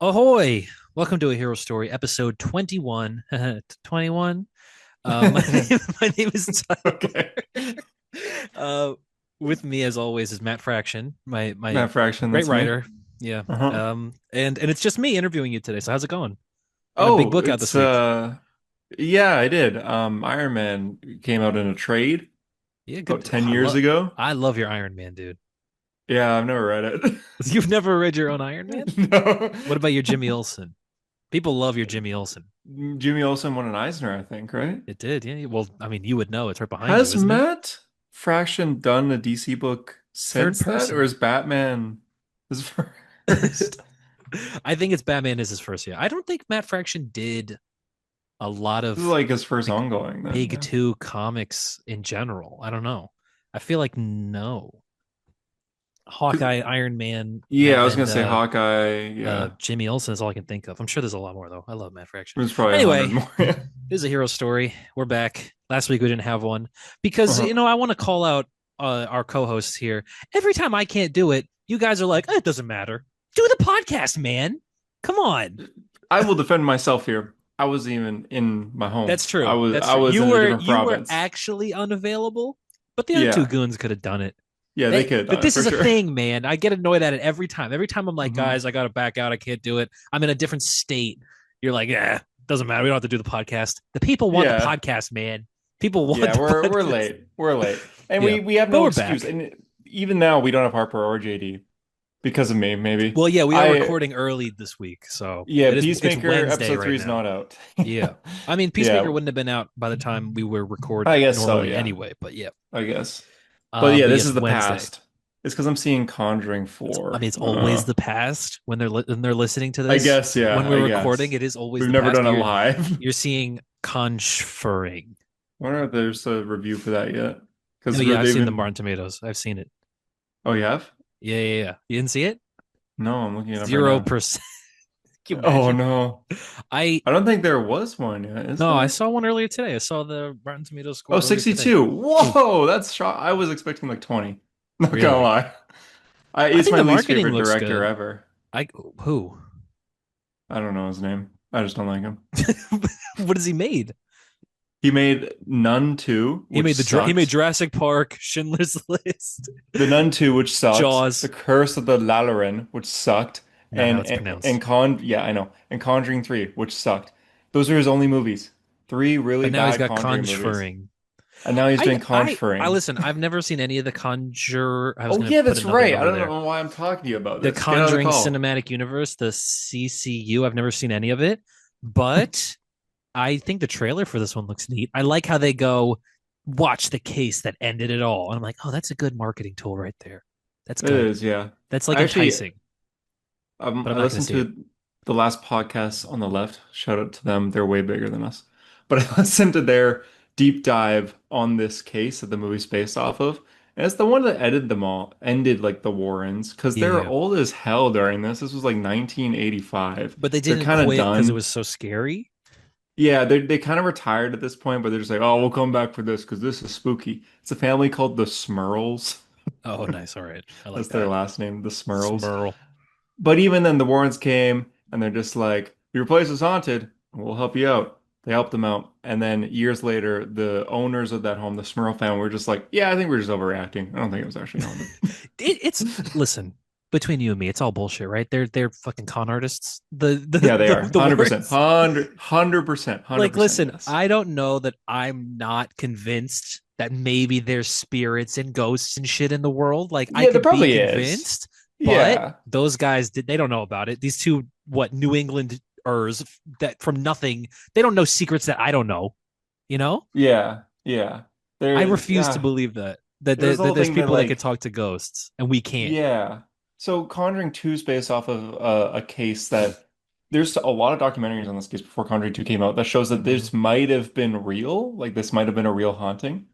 Ahoy! Welcome to A Hero Story, episode 21. 21. My name is Tyler. Okay. Uh, with me, as always, is Matt Fraction, my Matt Fraction, great that's me. writer. Yeah. Uh-huh. And it's just me interviewing you today. So how's it going? Got a big Oh, book out it's this week. yeah, I did. Iron Man came out in a trade Yeah, about good. 10 years ago. I love your Iron Man, dude. Yeah, I've never read it. You've never read your own Iron Man? No. What about your Jimmy Olsen? People love your Jimmy Olsen. Jimmy Olsen won an Eisner, I think, right? It did, yeah. Well, I mean, you would know. It's right behind you, Has isn't it? Matt Fraction done a DC book Third since that, or person. is Batman his first? I think it's Batman is his first year. I don't think Matt Fraction did a lot This is of like his first like ongoing then, big yeah. two comics in general. I don't know. I feel like no. 'Cause- Hawkeye, Iron Man, yeah, I Matt, was gonna and say Hawkeye, yeah. Jimmy Olsen is all I can think of. I'm sure there's a lot more though. I love Matt Fraction. There's probably 100 Anyway, more. this is a hero story. We're back. Last week we didn't have one because Uh-huh. I want to call out our co-hosts here. Every time I can't do it, you guys are like, it doesn't matter. Do the podcast, man. Come on. I will defend myself here. I wasn't even in my home. That's I true. was That's I true. was You in a were different you were province. actually unavailable, but the other two Yeah. goons could have done it. Yeah, they could have But done it this for is a sure. thing, man. I get annoyed at it every time. Every time I'm like, Hmm. guys, I gotta back out. I can't do it. I'm in a different state. You're like, yeah, doesn't matter. We don't have to do the podcast. The people want the Yeah. podcast, man. People want Yeah, the we're podcast. late. We're late. And Yeah, we have but no we're excuse. back. And even now we don't have Harper or JD because of me, maybe. Well, yeah, we are I recording early this week, so yeah, it's Peacemaker Wednesday episode right 3 is now. not out. Yeah, I mean, Peacemaker Yeah, wouldn't have been out by the time we were I recording guess so, normally yeah. anyway. But yeah, I guess. But yeah, but yeah, this it's is the Wednesday. past. It's because I'm seeing Conjuring I 4. mean, it's always the past when they're listening to I this. guess, yeah, When I we're recording, guess. it is always We've the never past. done it live. You're seeing conferring. Wonder if there's a review for that yet. Oh Because yeah, I've they've seen the been. Rotten Tomatoes. I've seen it. Oh, you have? Yeah, yeah, yeah. You didn't see it? No, I'm looking it up right Zero now. percent. Can you Oh imagine? no. I I don't think there was one yet, is No, I there? saw one earlier today. I saw the Rotten Tomatoes Oh, score earlier today. 62. Oh, Whoa, that's shot. I was expecting like 20. Not gonna really? lie. I It's think my the least marketing favorite looks director good. ever. I Who? I don't know his name. I just don't like him. What has he made? He made Nun 2, which He made sucked. Jurassic Park, Schindler's List, The Nun 2, which sucked. The Jaws. Curse of the Lalaran, which sucked. Not how it's pronounced. Yeah, I know. And Conjuring 3, which sucked. Those are his only movies. Three really But now he's bad got Conjuring movies. Conjuring. And now he's doing I Conjuring. listen. I've never seen any of the Conjure. I was Oh gonna yeah, put that's another one right. I over don't there. know why I'm talking to you about The this. Get out of the Conjuring call. Cinematic Universe, the CCU. I've never seen any of it, but I think the trailer for this one looks neat. I like how they go, watch the case that ended it all. And I'm like, oh, that's a good marketing tool right there. That's It good. is, yeah. That's like I actually, enticing, but I'm I not going to listened see it. to the last podcast on the left. Shout out to them. They're way bigger than us. But I listened to their deep dive on this case that the movie's based off of. And it's the one that ended them all, ended like the Warrens, because they're Yeah. old as hell during this. This was like 1985. But they They're didn't kind of quit because it done. was so scary. Yeah, they kind of retired at this point, but they're just like, oh, we'll come back for this because this is spooky. It's a family called the Smurls. Oh, nice. All right. I like That's their that. last name, the Smurls. Smurl. But even then, the Warrens came and they're just like, your place is haunted. We'll help you out. They helped them out. And then years later, the owners of that home, the Smurl family, were just like, yeah, I think we're just overreacting. I don't think it was actually haunted. It's listen, between you and me, it's all bullshit, right? They're fucking con artists. Yeah, they are. The 100%. worst. 100%. Like, 100%. listen, Yes. I don't know that I'm not convinced that maybe there's spirits and ghosts and shit in the world. Like, I Yeah, there could be probably is. convinced, but Yeah. those guys they don't know about it. These two, what, New Englanders that from nothing, they don't know secrets that I don't know, you know? Yeah. Yeah. I There, refuse to believe that. there's the That whole there's thing that people that can like talk to ghosts and we can't. yeah. So Conjuring 2 is based off of a case that there's a lot of documentaries on this case before Conjuring 2 came out that shows that Mhm. this might have been real, like this might have been a real haunting.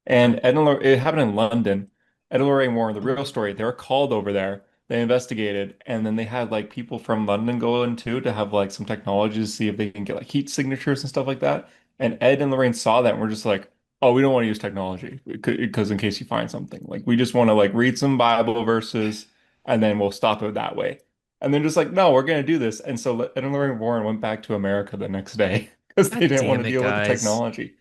And it happened in London. Ed and Lorraine Warren, the real story, they were called over there. They investigated, and then they had like people from London go in too to have like some technology to see if they can get like heat signatures and stuff like that. And Ed and Lorraine saw that and were just like, "Oh, we don't want to use technology because in case you find something, like we just want to like read some Bible verses and then we'll stop it that way." And they're just like, no, we're gonna do this. And so Ed and Lorraine Warren went back to America the next day because God they didn't want damn to it, deal with the guys. technology.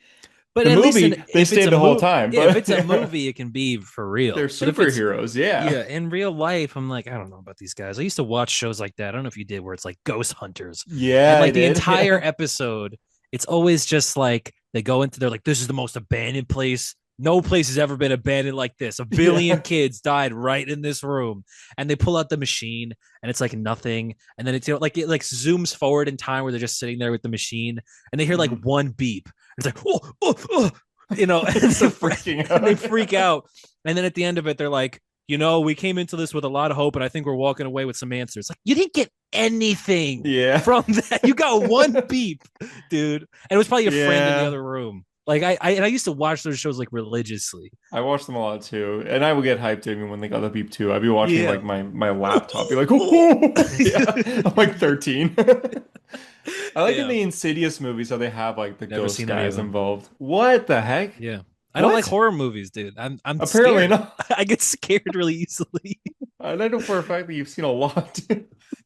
But The at least movie, they if it's stayed a the whole movie, time, yeah, if but it's a movie, it can be for they're real. But if it's superheroes. Yeah. yeah, in real life, I'm like, I don't know about these guys. I used to watch shows like that. I don't know if you did, where it's like ghost hunters, and Yeah, I like the did. entire Yeah. episode, it's always just like they go into, they're like, this is the most abandoned place. No place has ever been abandoned like this. A billion Yeah. kids died right in this room, and they pull out the machine, and it's like nothing, and then it's, you know, like it like zooms forward in time where they're just sitting there with the machine, and they hear like Mhm. one beep. It's like, oh, you know, and They start freaking and they out. freak out, and then at the end of it, they're like, you know, we came into this with a lot of hope, and I think we're walking away with some answers. Like, you didn't get anything Yeah. from that. You got one beep, dude. And it was probably a friend in the Yeah. other room. Like I used to watch those shows like religiously. I watched them a lot too, and I would get hyped even when they got the beep too. I'd be watching Yeah. like my laptop, be like, "Oh, yeah." I'm like 13. I like in Yeah. the Insidious movies how they have like the Never ghost seen any of guys them. involved. What the heck? Yeah. I don't like What? horror movies, dude. I'm Apparently scared. not. I get scared really easily. And I know for a fact that you've seen a lot.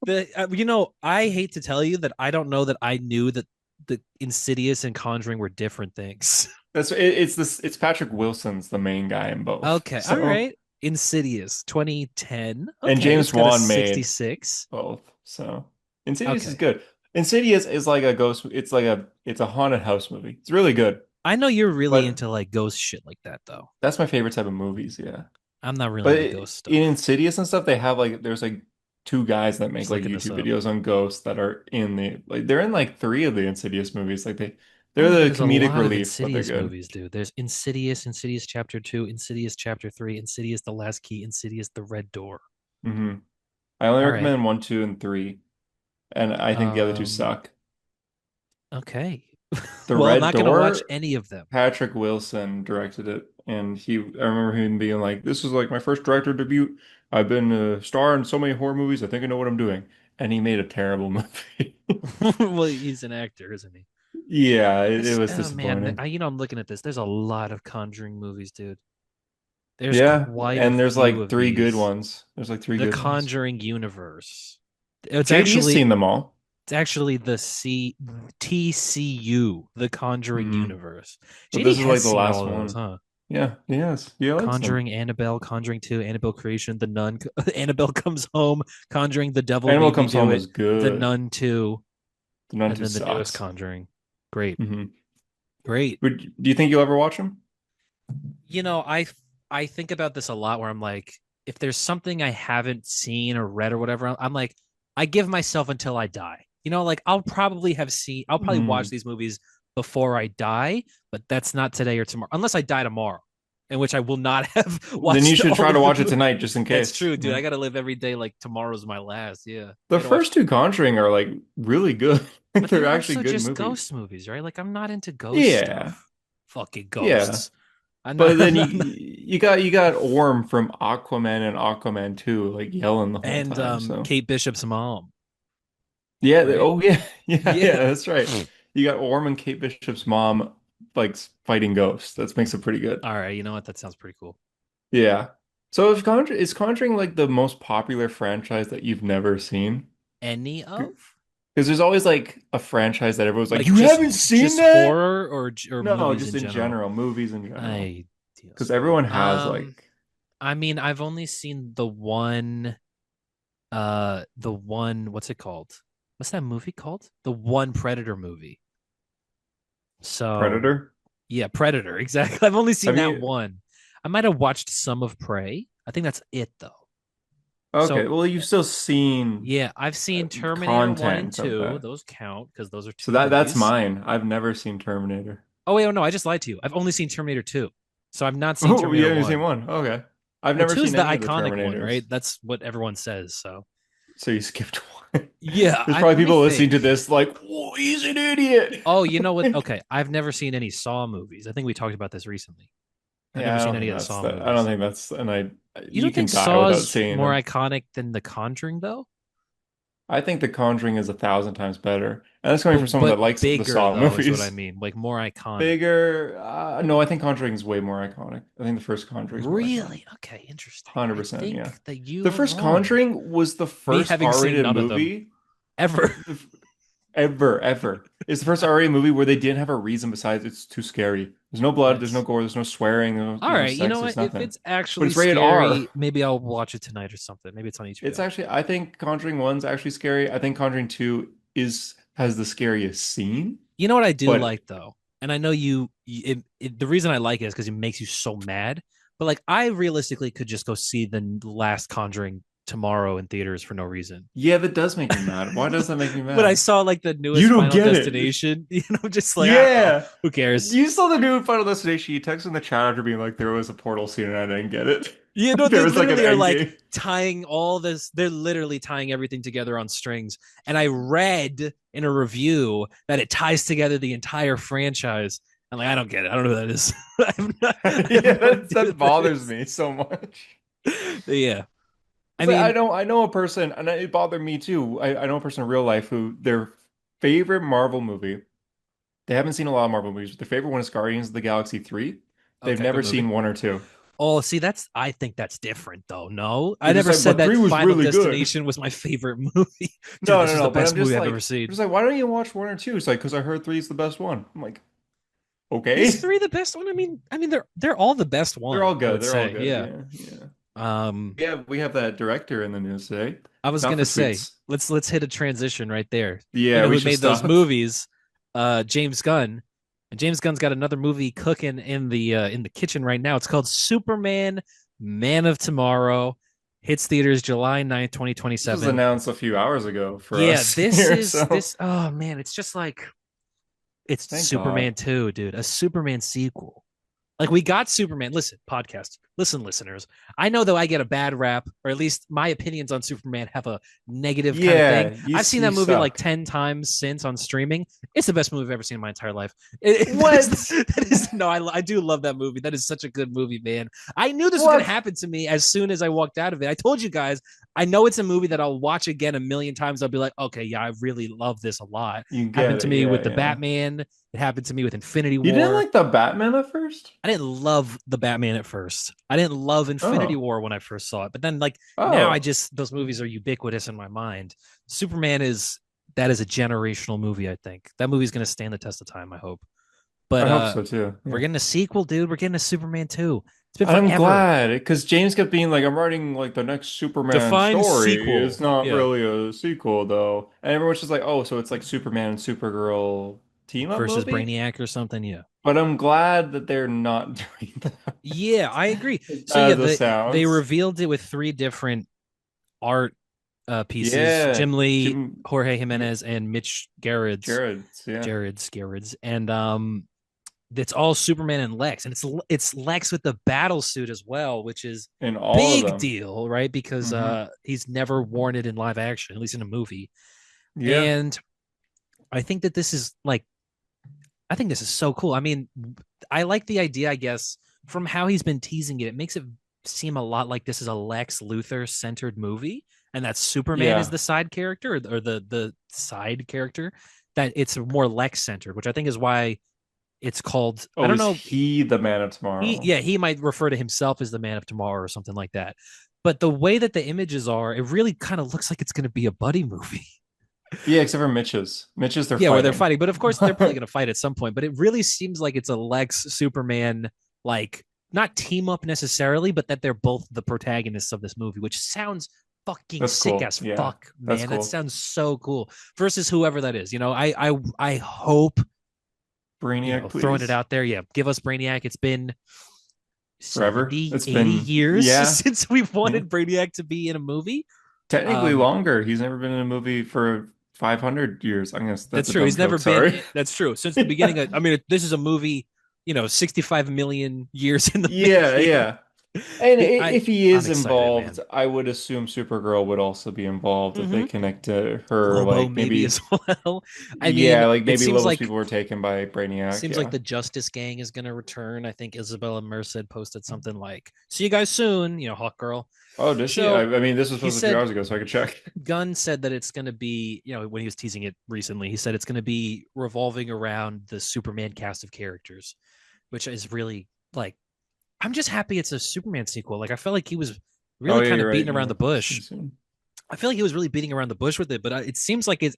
You know, I hate to tell you that I don't know that I knew that the Insidious and Conjuring were different things. It's this. It's Patrick Wilson's the main guy in both. Okay, all So right. Insidious 2010. and Okay, it's James got a Wan made 66. both. So Insidious is Okay. good. Insidious is like a ghost. It's a haunted house movie. It's really good. I know you're really But into like ghost shit like that though. that's my favorite type of movies. Yeah. I'm not really But into ghost in stuff. Insidious and stuff, they have like there's like two guys that make Just like looking this YouTube up. videos on ghosts that are in the like they're in like three of the Insidious movies. Like they're Oh, the there's a comedic lot of relief, but they're Insidious good. movies, dude. There's Insidious, Insidious Chapter 2, Insidious Chapter 3, Insidious The Last Key, Insidious The Red Door. Hmm. I only All right. recommend one, two, and three, and I think the other two Um, suck. okay. The Well, I'm Red not gonna watch Door, any of them. Patrick Wilson directed it, and I remember him being like, "This is like my first director debut. I've been a star in so many horror movies. I think I know what I'm doing." And he made a terrible movie. Well, he's an actor, isn't he? Yeah, it This, was oh man, disappointing. you know, I'm looking at this. There's a lot of Conjuring movies, dude. There's Yeah, quite a and there's few like of three good these. ones. There's like three The good ones. Conjuring universe. It's JD's actually seen them all. it's actually the TCU, the Conjuring Hmm. universe. But JD this is has like the seen last all of those, one. huh? Yeah, yes, he likes them. Conjuring Annabelle, Conjuring 2, Annabelle Creation, The Nun, Annabelle Comes Home, Conjuring The Devil Animal Made Me Comes Do Home It, was The good. Nun 2, The Nun and 2 then the newest sucks. Conjuring. Great. Hmm. Great. Do you think you'll ever watch them? You know, I think about this a lot where I'm like, if there's something I haven't seen or read or whatever, I'm like, I give myself until I die. You know, like I'll probably watch Mm. these movies before I die, but that's not today or tomorrow, unless I die tomorrow, in which I will not have Then you watched should all try to of the watch it movies. tonight just in That's case. true, dude. Yeah. I gotta live every day like tomorrow's my last. Yeah, I The gotta watch. first two Conjuring are like really good. Like But they're they're actually also good just movies. ghost movies, right? Like I'm not into ghost Yeah. stuff. Fucking Yeah. ghosts. I'm not. But then I'm not. you got Orm from Aquaman and Aquaman 2 like yelling the whole And time. So Kate Bishop's mom, yeah, right? oh yeah. Yeah, Yeah. yeah, that's right. You got Orm and Kate Bishop's mom like fighting ghosts. That makes it pretty good. All right. You know what? That sounds pretty cool. Yeah. So if Conjuring is Conjuring like the most popular franchise that you've never seen? Any of Because there's always like a franchise that everyone's like, like you haven't seen just that? horror or No, movies just in in general? general, movies in general. I Because Dios everyone mío. has like, I mean, I've only seen the one, what's it called? What's that movie called? The one Predator movie. So Predator. yeah, Predator, exactly. I've only seen Have that you? one. I might have watched some of Prey. I think that's it though. Okay, So well, you've still seen yeah, I've seen Terminator 1 and content of 2. that. Those count because those are So two that's movies. mine. I've never seen Terminator. Oh wait, oh no, I just lied to you. I've only seen Terminator 2. So I've not seen Oh, you Terminator haven't seen 1. one. Okay. I've Well, never 2 is seen the any of the iconic one, right? Terminators. That's what everyone says. So So you skipped one. yeah, There's I probably let me people listening to think. this like, whoa, he's an idiot. Oh, you know what? Okay, I've never seen any Saw movies. I think we talked about this recently. I've never Yeah, I seen don't any think of the that's Saw that. I don't movies. think that's and I You you don't can think die without Saw's seeing more them. iconic than The Conjuring, though? I think The Conjuring is 1,000 times better, and that's coming from someone But that likes the bigger Saw though is what I movies. mean. Like more iconic. Bigger, no, I think Conjuring is way more iconic. I think the first Conjuring is more iconic. Really? Okay, interesting. I 100%, yeah. think that you The are first wrong. Conjuring was the Me first having seen R-rated none of them movie ever. ever. It's the first R-rated movie where they didn't have a reason besides it's too scary. There's no blood, there's no That's gore, there's no swearing, all there's no right. You know sex, what? there's If nothing. it's But actually it's rated R. scary, maybe I'll watch it tonight or something. Maybe it's on It's HBO. actually, I think Conjuring 1's actually scary. I think Conjuring 2 is has the scariest scene, You know what I do but like though, and I know the reason I like it is because it makes you so mad. But like, I realistically could just go see the last Conjuring tomorrow in theaters for no reason. yeah, that does make me mad. Why does that make me When I mad? saw like the You newest don't Final get it. Destination, just like I don't know, Yeah. who cares? You saw the new Final Destination. You texted in the chat after being like, there was a portal scene and I didn't get it. You know, Like, there they was like an literally are end like game. tying all this. They're literally tying everything together on strings. And I read in a review that it ties together the entire franchise. I'm like, I don't get it. I don't know who that is. I Yeah, have no that, idea who that that bothers is. me so much. Yeah. I It's like mean, I know a person, and it bothered me too. I know a person in real life who their favorite Marvel movie, they haven't seen a lot of Marvel movies, but their favorite one is Guardians of the Galaxy 3. They've okay, never good seen movie. one or two. Oh, see, I think that's different though. No, I They're just never like, said but that three was Final really good. Destination was my favorite movie. Dude, No, this no, is the no. But best I'm movie just I've ever like, seen. just like, why don't you watch one or two? It's like, because I heard three is the best one. I'm like, Is okay. three the best one? I mean, they're all the best They're one, all I good. would They're all say. good. Yeah. Yeah, yeah. Um, Yeah, we have that director in the news today. I was Not gonna for say, tweets. let's hit a transition right there. You Yeah, know we who should made those stop. movies? James Gunn. And James Gunn's got another movie cooking in the kitchen right now. It's called Superman Man of Tomorrow. Hits theaters July 9th, This was 2027. announced a few hours ago for Yeah, us this here, is so this oh man, it's just like it's thank God. Superman 2, dude. A Superman sequel. Like we got Superman. Listen, podcast. Listen, listeners. I know though I get a bad rap, or at least my opinions on Superman have a negative kind of thing. Yeah, you I've seen you that movie like suck. 10 times since on streaming. It's the best movie I've ever seen in my entire life. That is What? that is no, I do love that movie. That is such a good movie, man. I knew this was gonna What? happen to me as soon as I walked out of it. I told you guys, I know it's a movie that I'll watch again a million times. I'll be like, okay, yeah, I really love this a lot. You get Happened to it. me Yeah, with the yeah. Batman. It happened to me with Infinity You didn't War. like the Batman at first? I didn't love the Batman at first. I didn't love Infinity Oh. War when I first saw it. But then like now I Oh. just those movies are ubiquitous in my mind. Superman is that is a generational movie, I think. That movie's gonna stand the test of time, I hope. But I hope so too. we're Yeah. getting a sequel, dude. We're getting a Superman 2. It's been I'm forever. glad because James kept being like, I'm writing like the next Superman Define story. It's sequel. not Yeah. really a sequel though. And everyone's just like, oh, so it's like Superman and Supergirl team up Versus movie? Brainiac or something. Yeah. But I'm glad that they're not doing that Yeah, I agree. So yeah, as it they sounds. revealed it with three different art pieces: Yeah. Jim Lee, Jim Jorge yeah, Jimenez, and Mitch Gerrits. Jared's, yeah. Gerrits, and it's all Superman and Lex, and it's Lex with the battle suit as well, which is In all of big them. deal, right? Because Hmm. he's never worn it in live action, at least in a movie. Yeah. And I think that this is like I think this is so cool. I mean, I like the idea, I guess, from how he's been teasing it. It makes it seem a lot like this is a Lex Luthor centered movie, and that Superman is Yeah. the side character or the side character. That it's more Lex centered, which I think is why it's called. I Oh, don't is know. he the man of tomorrow? He might refer to himself as the Man of Tomorrow or something like that. But the way that the images are, it really kind of looks like it's going to be a buddy movie. Yeah, except for Mitch's. Mitch's they're Yeah, where they're fighting. fighting. But of course, they're probably going to fight at some point. But it really seems like it's a Lex Superman, like not team up necessarily, but that they're both the protagonists of this movie, which sounds fucking That's sick cool. as Yeah. fuck, That's man. That cool. sounds so cool. Versus whoever that is. I hope, Brainiac, throwing it please. out there. Yeah, give us Brainiac. It's been Forever. 70, It's 80 been, years yeah. since we've Yeah. wanted Brainiac to be in a movie. Technically Um, longer. He's never been in a movie for 500 years. I guess that's that's a true. dumb He's never joke. been. Sorry. That's true. Since the beginning of, I mean, this is a movie, 65 million years in the Yeah, making. yeah. And I if he I'm is excited, involved, man. I would assume Supergirl would also be involved if they Hmm. connect to her, Lobo like maybe maybe, as well. I mean, yeah, like it maybe Lobo's people were taken by Brainiac. seems like Yeah. the Justice Gang is going to return. I think Isabella Merced posted something like, "See you guys soon," Hawk Girl. Oh, does she? So I mean, this was he supposed a few said hours ago, so I could check. Gunn said that it's going to be, when he was teasing it recently, he said it's going to be revolving around the Superman cast of characters, which is really like, I'm just happy it's a Superman sequel. Like, I felt like he was Oh really yeah, kind of you're right. beating around Yeah, the it's coming bush. soon. I feel like he was really beating around the bush with it, but it seems like it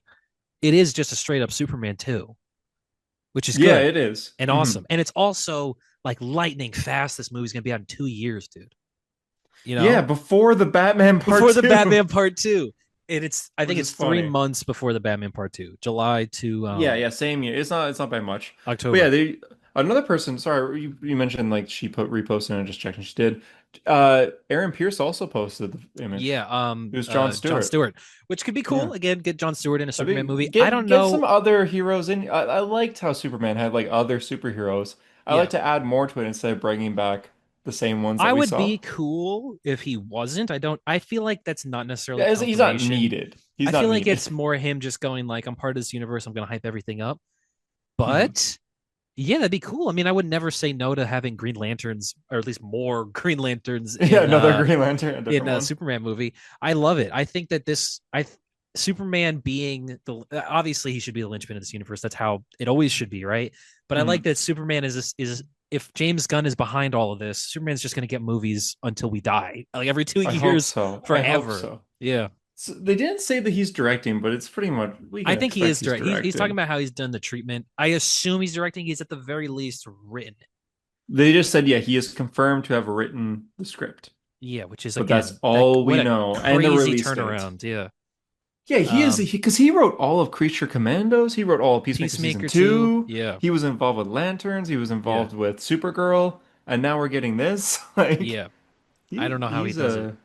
is just a straight up Superman 2, which is Yeah, good it is. and awesome. And it's also like lightning fast. This movie's going to be out in 2 years, dude. You Yeah, know, before the Batman Part before the Two, Batman Part 2. And I which think is it's 3 funny. months before the Batman Part 2, July to Yeah, yeah, same year. It's not by much. But yeah, October. they another person, sorry, you mentioned like she put reposted and I just checked and she did. Aaron Pierce also posted the image. Yeah, It was John John Stewart. Stewart, which could be Yeah. cool. Again, get John Stewart in a I Superman mean, movie. I don't get some know. other heroes in. I liked how Superman had like other superheroes. I Yeah, like to add more to it instead of bringing back the same ones I that we would saw. be cool if he wasn't. I feel like that's not necessarily Yeah, he's not confirmation. needed. He's I not feel like needed. it's more him just going like, I'm part of this universe. I'm going to hype everything up. Mhm. But yeah, that'd be cool. I mean, I would never say no to having Green Lanterns, or at least more Green Lanterns Yeah, another Green Lantern, a in different a one. Superman movie. I love it. I think that Superman being obviously he should be the linchpin of this universe. That's how it always should be, right? But I like Mhm. that Superman is if James Gunn is behind all of this, Superman's just going to get movies until we die, like every two I hope years so. I hope forever. so. Yeah, So they didn't say that he's directing, but it's pretty much we I can think he expect is he's direct. He's talking directing. about how he's done the treatment. I assume he's directing. He's at the very least written. They just said, yeah, he is confirmed to have written the script, Yeah, which is but that's again that all what we a know, and the crazy release date. turnaround. Yeah. Yeah, he is Um, because he wrote all of Creature Commandos. He wrote all of Peacemaker season Peacemaker too. 2. Yeah. He was involved with Lanterns. He was Yeah. involved with Supergirl, and now we're getting this. Like Yeah. I don't know how he he's does it. a.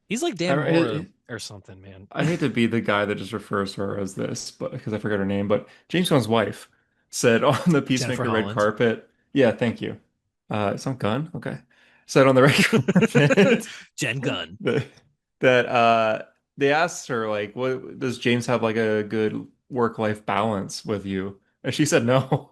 He's like Dan Mora I, or something, man. I hate to be the guy that just refers to her as this, but because I forgot her name. But James Gunn's wife said on the Jennifer Peacemaker red Holland. carpet. Yeah, thank you. It's not Gunn. Okay. Said on the red carpet Jen Gunn. that that they asked her like, "What does James have like a good work-life balance with you?" And she said no.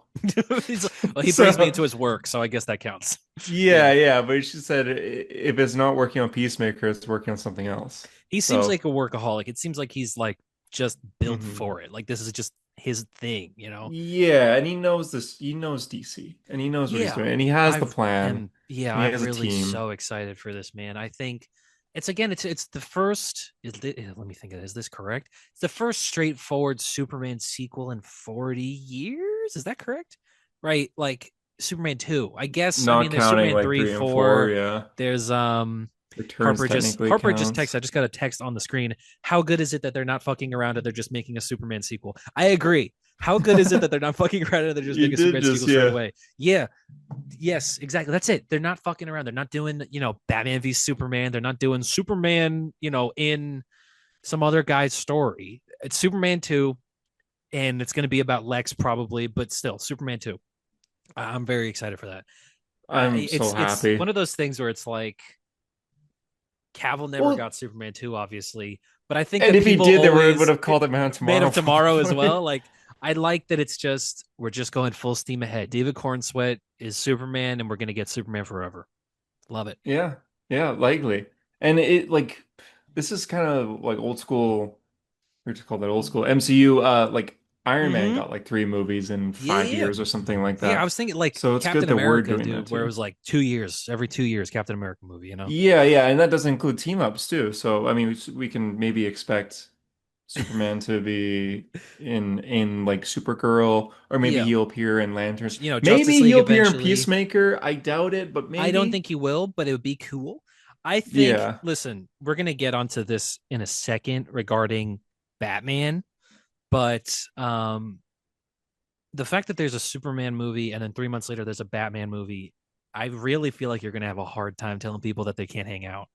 Well, he brings me So into his work, so I guess that counts. yeah, Yeah. yeah, but she said if it's not working on Peacemaker, it's working on something else. He seems So. like a workaholic. It seems like he's like just built Mhm. for it. Like this is just his thing. Yeah, and he knows this. He knows DC, and he knows what he's Yeah. doing, and he has the plan, and he I'm has a really team. so excited for this, man. I think it's the first let me think of it. Is this correct? It's the first straightforward Superman sequel in 40 years. Is that correct? Right, like Superman 2. I guess I Not mean there's counting Superman like 3, three and four. 4. Yeah, There's Returns technically Harper just texted. counts. I just got a text on the screen. How good is it that they're not fucking around and they're just making a Superman sequel? I agree. How good is it that they're not fucking around and they're just You making a did Superman just sequel straight yeah. away? Yeah. Yes, exactly. That's it. They're not fucking around. They're not doing, Batman v Superman. They're not doing Superman, in some other guy's story. It's Superman 2, and it's going to be about Lex probably, but still, Superman 2. I'm very excited for that. I'm so It's happy. one of those things where it's like Cavill never Well, got Superman 2, obviously, but I think and that if he people did, they would always have called it Man of Man Tomorrow of Tomorrow as probably. well. Like, I like that we're just going full steam ahead. David Cornsweet is Superman, and we're going to get Superman forever. Love it. Yeah, yeah, likely. And it like this is kind of like old school. We just call that old school MCU. Like Iron Man Mm-hmm. got like three movies in Yeah, five yeah, years or something like yeah. I that. was thinking like So it's good Captain that we're America, doing that dude, where it too. was like 2 years, every 2 years, Captain America movie. Yeah, yeah, and that does include team ups too. So I mean, we can maybe expect Superman to be in like Supergirl, or maybe Yeah, he'll appear in Lanterns. Justice Maybe League he'll appear in eventually. Peacemaker. I doubt it, but I don't maybe. think he will, but it would be cool. I think, Yeah. listen, we're gonna get onto this in a second regarding Batman, but the fact that there's a Superman movie and then 3 months later there's a Batman movie, I really feel like you're gonna have a hard time telling people that they can't hang out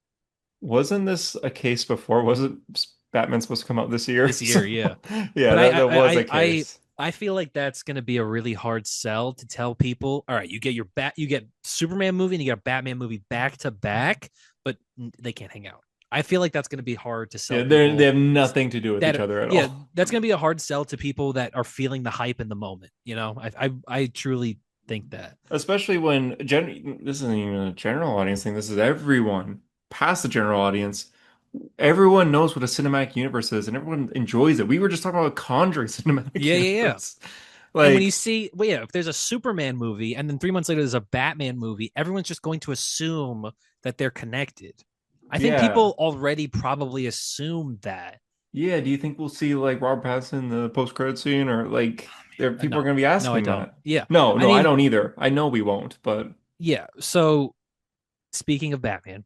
Wasn't this a case before? Was it Batman supposed to come out this year? this year. So Yeah, yeah, but that was a I case. I feel like that's going to be a really hard sell to tell people. All right, you get Superman movie and you get a Batman movie back to back, but they can't hang out. I feel like that's going to be hard to sell Yeah, they people have nothing to do with each that other at yeah, all. that's going to be a hard sell to people that are feeling the hype in the moment, you know? I truly think that. Especially when this isn't even a general audience thing. This is everyone past the general audience. Everyone knows what a cinematic universe is, and everyone enjoys it. We were just talking about Conjuring cinematic Yeah, yeah, yeah. universe. And when you Like, see, well, yeah, if there's a Superman movie and then 3 months later there's a Batman movie, everyone's just going to assume that they're connected. I think yeah, people already probably assume that. yeah. Do you think we'll see like Robert Pattinson in the post-credit scene, or like there people are No, going to be no, I asking don't. that? Yeah. No, I no, I mean, don't either. I know we won't, but yeah. So speaking of Batman,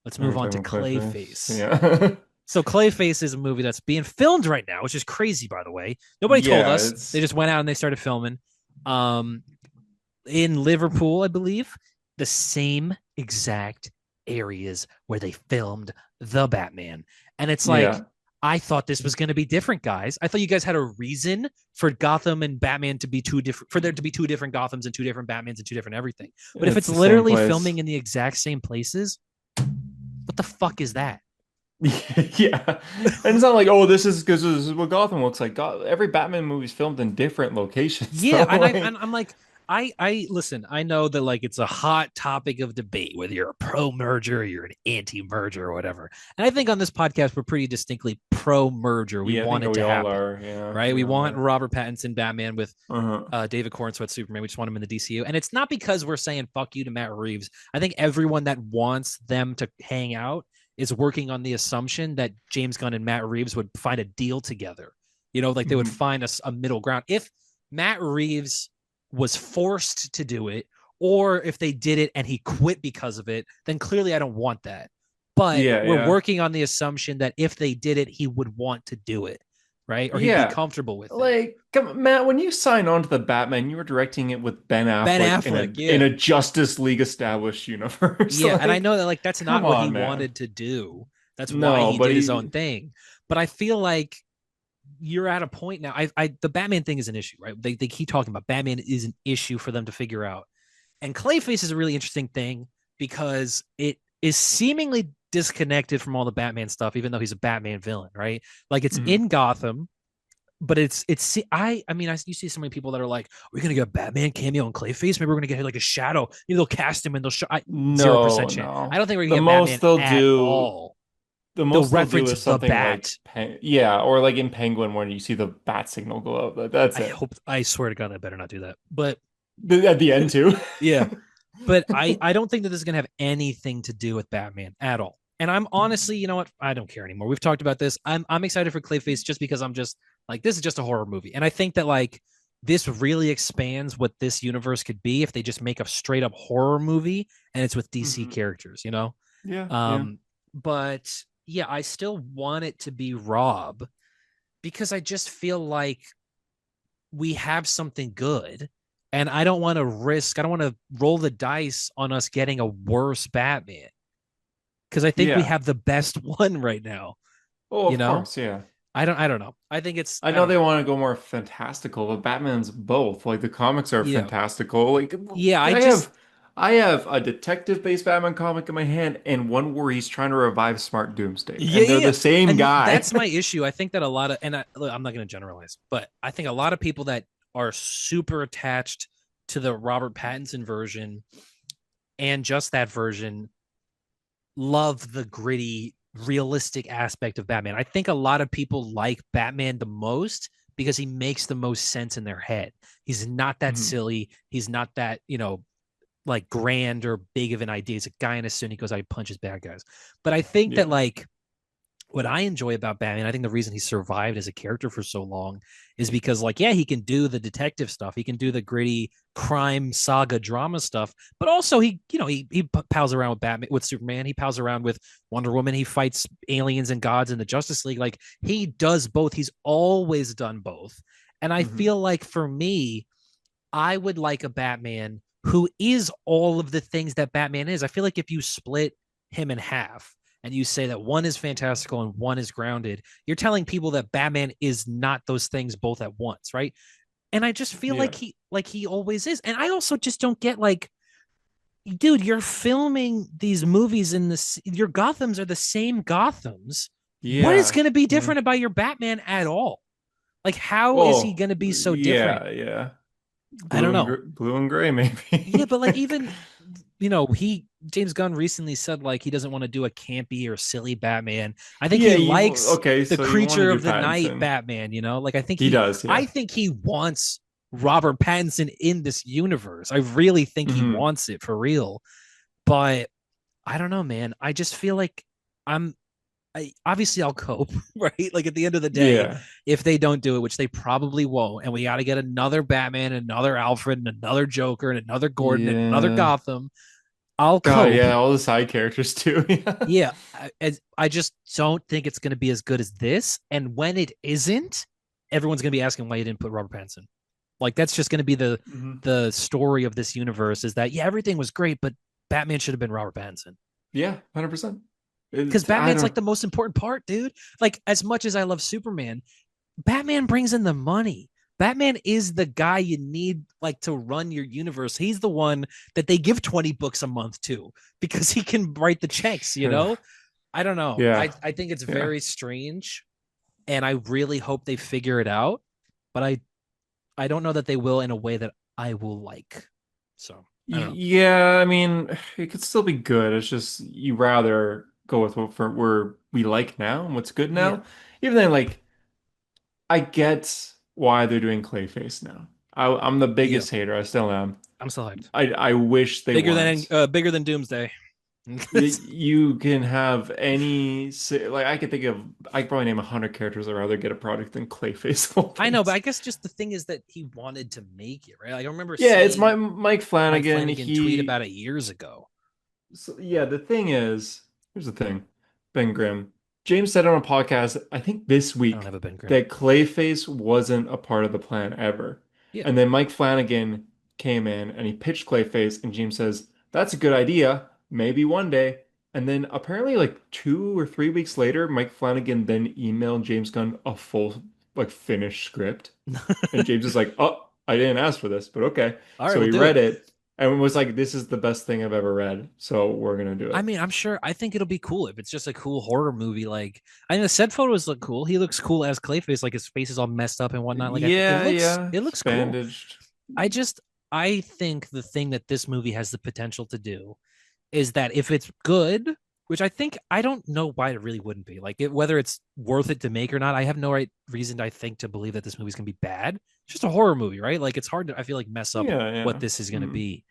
let's are we move on talking to about Clayface? Clayface. Yeah, So Clayface is a movie that's being filmed right now, which is crazy, by the way. Nobody told yeah. us. They It's just went out and they started filming. Um, in Liverpool, I believe, the same exact areas where they filmed the Batman. And it's like, yeah. I thought this was going to be different, guys. I thought you guys had a reason for Gotham and Batman to be two different, for there to be two different Gothams and two different Batmans and two different everything. But if It's it's the same literally place. filming in the exact same places, what the fuck is that? Yeah. And it's not like, oh, this is because this is what Gotham looks like. Every Batman movie's filmed in different locations, Yeah, though. and I'm like, I listen. I know that like it's a hot topic of debate whether you're a pro merger or you're an anti merger or whatever. And I think on this podcast we're pretty distinctly pro merger. We Yeah, I want think it we to all happen, are. Yeah, right? we We all want are. Robert Pattinson Batman with Uh-huh. David Cornsweet Superman. We just want him in the DCU, and it's not because we're saying fuck you to Matt Reeves. I think everyone that wants them to hang out is working on the assumption that James Gunn and Matt Reeves would find a deal together. You know, like they would Mhm. find a middle ground. If Matt Reeves was forced to do it, or if they did it and he quit because of it, then clearly I don't want that. But Yeah, we're yeah. working on the assumption that if they did it, he would want to do it, right? Or he'd be Yeah. comfortable with it. Like, come on, Matt, when you signed on to the Batman, you were directing it with Ben Ben Affleck in Affleck, a yeah. Justice League established universe. Yeah, and I Like, know that like that's come not what he on, man. wanted to do. That's why No, he but did his own he thing. But I feel like you're at a point now. The Batman thing is an issue, right? They keep talking about Batman is an issue for them to figure out. And Clayface is a really interesting thing because it is seemingly disconnected from all the Batman stuff, even though he's a Batman villain, right? Like it's Mhm. in Gotham, but I mean you see so many people that are like, we're gonna get a Batman cameo on Clayface. Maybe we're gonna get like a shadow. Maybe they'll cast him and they'll show 0% No, chance. I no. don't think we're gonna The get most Batman they'll at do all. The They'll most they'll do reference is the something like bat. yeah, or like in Penguin when you see the bat signal go out. That's it. I swear to God, I better not do that. But At the end too. yeah, but I don't think that this is gonna have anything to do with Batman at all. And I'm honestly, you know what? I don't care anymore. We've talked about this. I'm excited for Clayface just because I'm just like this is just a horror movie, and I think that like this really expands what this universe could be if they just make a straight up horror movie and it's with DC Mhm. characters, you know. Yeah, yeah. Um, but yeah, I still want it to be Rob because I just feel like we have something good. And I don't want to I don't want to roll the dice on us getting a worse Batman because I think we Yeah. have the best one right now. Oh, You of know, course, yeah. I don't know. I think I I know don't they know. want to go more fantastical, but Batman's both. Like the comics are Yeah, fantastical. Like yeah. I have I have a detective-based Batman comic in my hand and one where he's trying to revive Smart Doomsday. Yeah, And they're yeah, yeah. the same And guy. that's my issue. I think that a lot of, and look, I'm not going to generalize, but I think a lot of people that are super attached to the Robert Pattinson version and just that version love the gritty, realistic aspect of Batman. I think a lot of people like Batman the most because he makes the most sense in their head. He's not that Mhm. silly. He's not that, you know, like grand or big of an idea. He's a guy in a suit. He goes out, he punches bad guys. But I think that Yeah. like what I enjoy about Batman, I think the reason he survived as a character for so long is because, like, yeah, he can do the detective stuff, he can do the gritty crime saga drama stuff, but also he, you know, he pals around with Batman, with Superman, he pals around with Wonder Woman, he fights aliens and gods in the Justice League. Like, he does both. He's always done both, and I Mhm. feel like for me, I would like a Batman who is all of the things that Batman is. I feel like if you split him in half and you say that one is fantastical and one is grounded, you're telling people that Batman is not those things both at once, right? And I just feel Yeah. like he always is. And I also just don't get like, dude, you're filming these movies in this, your Gothams are the same Gothams. What is Yeah. going to be Yeah. different about your Batman at all? Like, how is he Well, going to be so different? yeah, yeah. I don't know. Blue and gray, Yeah, maybe. but like even James Gunn recently said like he doesn't want to do a campy or silly Batman. I think Yeah, he you likes okay, the so you want to creature do of the night Pattinson. Batman, you know? Like He does, I yeah. think he wants Robert Pattinson in this universe. I really think he Hmm. wants it for real. But I don't know, man. I just feel like I'm obviously I'll cope, right? Like at the end of the day, Yeah. if they don't do it, which they probably won't, and we got to get another Batman, another Alfred, and another Joker, and another Gordon, and another Yeah. Gotham, I'll God, cope. yeah, all the side characters too. Yeah. Yeah, I just don't think it's going to be as good as this. And when it isn't, everyone's going to be asking why you didn't put Robert Pattinson. Like that's just going to be Hmm. the story of this universe is that yeah, everything was great, but Batman should have been Robert Pattinson. Yeah, 100%. Because I Batman's like don't the most important part, dude. Like as much as I love Superman, Batman brings in the money. Batman is the guy you need like to run your universe. He's the one that they give 20 books a month to because he can write the checks, you know? I don't know. Yeah. I think it's Yeah. very strange and I really hope they figure it out, but I don't know that they will in a way that I will like. So, I don't know. Yeah, I mean, it could still be good. It's just you rather go with what for where we like now and what's good Yeah, now. Even then, like I get why they're doing Clayface now. I'm the yeah. biggest hater. I still am. I'm still hyped. I wish they weren't. Bigger than Doomsday. You can have any like I could think of I could probably name 100 characters I'd rather get a product than Clayface of all I know, but things. I guess just the thing is that he wanted to make it, right? Like I remember Yeah, it's seeing Mike Mike Flanagan. Flanagan tweet He about it years ago. So, yeah, the thing is, here's the thing, Ben Grimm. James said on a podcast, I think this I don't have week, a Ben Grimm. that Clayface wasn't a part of the plan ever. Yeah. And then Mike Flanagan came in and he pitched Clayface, and James says, that's a good idea, maybe one day. And then apparently, like 2 or 3 weeks later, Mike Flanagan then emailed James Gunn a full, like, finished script. And James is like, oh, I didn't ask for this, but okay. All right, So we'll he do read it. it and was like, this is the best thing I've ever read. So we're gonna do I it. mean, I'm sure. I think it'll be cool if it's just a cool horror movie. Like, I mean, the set photos look cool. He looks cool as Clayface. Like his face is all messed up and whatnot. Like, Yeah, yeah. it It's looks cool. bandaged. I just, I think the thing that this movie has the potential to do is that if it's good, which I think I don't know why it really wouldn't be. Like, whether it's worth it to make or not, I have no right reason I think to believe that this movie's gonna be bad. It's just a horror movie, right? Like, it's hard to I feel like mess up Yeah, what yeah. this is gonna Mm. be.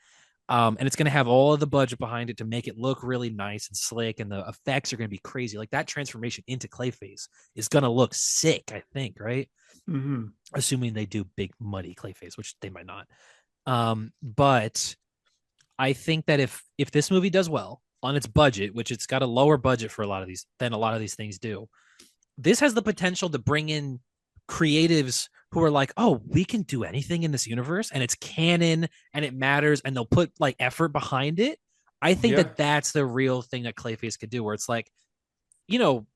And it's going to have all of the budget behind it to make it look really nice and slick, and the effects are going to be crazy. Like that transformation into Clayface is going to look sick, I think, right? Hmm. Assuming they do big muddy Clayface, which they might not. But I think that if this movie does well on its budget, which it's got a lower budget for a lot of these than a lot of these things do, this has the potential to bring in creatives who are like, oh, we can do anything in this universe and it's canon and it matters and they'll put like effort behind it. I think Yeah. that that's the real thing that Clayface could do, where it's like, you know,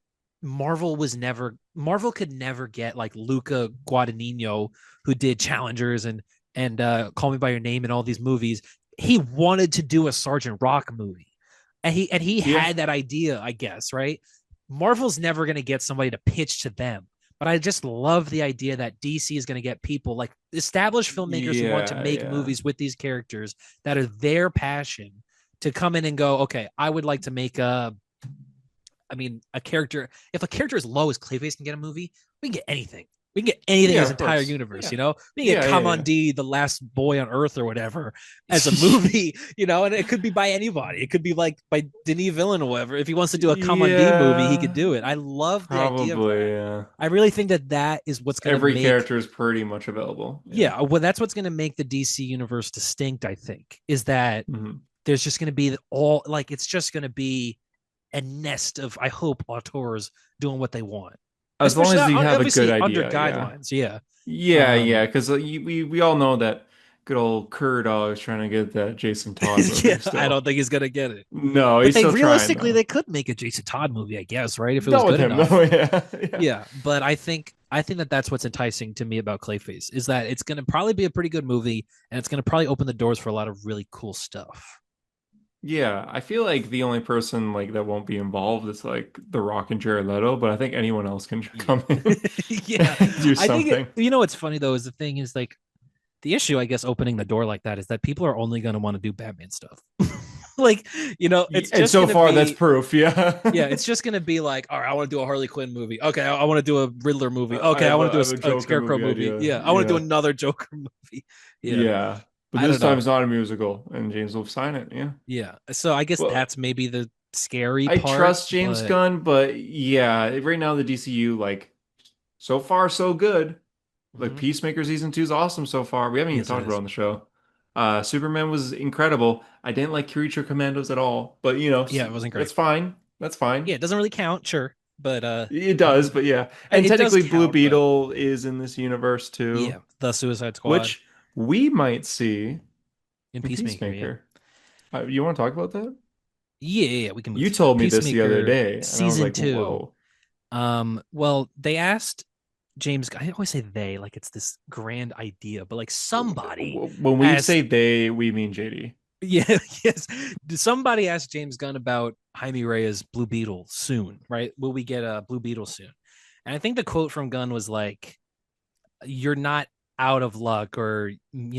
Marvel could never get like Luca Guadagnino, who did Challengers and Call Me by Your Name and all these movies. He wanted to do a Sergeant Rock movie, and he Yeah. had that idea, I guess, right? Marvel's never going to get somebody to pitch to them. But I just love the idea that DC is going to get people like established filmmakers who want to Yeah, make yeah. movies with these characters that are their passion to come in and go, okay, I would like to make a character. If a character as low as Clayface can get a movie, we can get anything. We can get anything in Yeah, his of entire course. universe, Yeah. you know? We can get Yeah, yeah, Kamandi, the last boy on Earth or whatever, as a movie, you know, and it could be by anybody. It could be like by Denis Villeneuve. If he wants to do a Kamandi movie, he could yeah. do it. I love the idea of Probably, that. yeah. I really think that that is what's going to Every make, character is pretty much available. Yeah. yeah, well, that's what's going to make the DC universe distinct, I think, is that Hmm. there's just going to be all, like, it's just going to be a nest of, I hope, auteurs doing what they want, As long especially as you have a good obviously under idea, yeah. guidelines. Yeah. Yeah, Um, yeah, because we all know that good old Dog is trying to get that Jason Todd Yeah, movie I still. don't think he's gonna get it. No, But he's they still trying realistically though. they could make a Jason Todd movie, I guess, right? If it was Not with good him enough. though. Yeah, yeah. Yeah, but I think that that's what's enticing to me about Clayface is that it's going to probably be a pretty good movie and it's going to probably open the doors for a lot of really cool stuff. Yeah, I feel like the only person like that won't be involved is like The Rock and Jared Leto, but I think anyone else can Yeah. come in Yeah. and do I think something. what's funny though is the thing is like the issue I guess opening the door like that is that people are only going to want to do Batman stuff. Like, it's And just so going to far, that's be proof. Yeah. yeah, it's just gonna be like, all right, I want to do a Harley Quinn movie. Okay, I want to do a Riddler movie. I Okay, I have want I to have do a a Joker Scarecrow movie movie. idea. Yeah, I want to do Yeah. another Joker movie. Yeah, Yeah. But I this don't time know. it's not a musical, and James will sign it. Yeah. Yeah, so I guess Well, that's maybe the scary I part, trust James but Gunn, but yeah, right now the DCU, like, so far so good. Like mhm. Peacemaker season 2 is awesome so far. We haven't even Yes, it talked about it is. on the show. Superman was incredible. I didn't like Creature Commandos at all, but Yeah, it wasn't that's great. fine. That's fine. Yeah, it doesn't really count, sure, but It does, but yeah. And it does technically Blue count. But Beetle is in this universe too, yeah, the Suicide Squad which we might see in in Peacemaker. Yeah, Peacemaker. You want to talk about that? yeah, we can move You to that. told me this the other Peacemaker day, and I was season like, two. whoa. Well, they asked James. I always say they like it's this grand idea, but like somebody When we asked. say they, we mean JD. Yeah, yes. Somebody asked James Gunn about Jaime Reyes Blue Beetle soon, right? Will we get a Blue Beetle soon? And I think the quote from Gunn was like, "You're not out of luck," or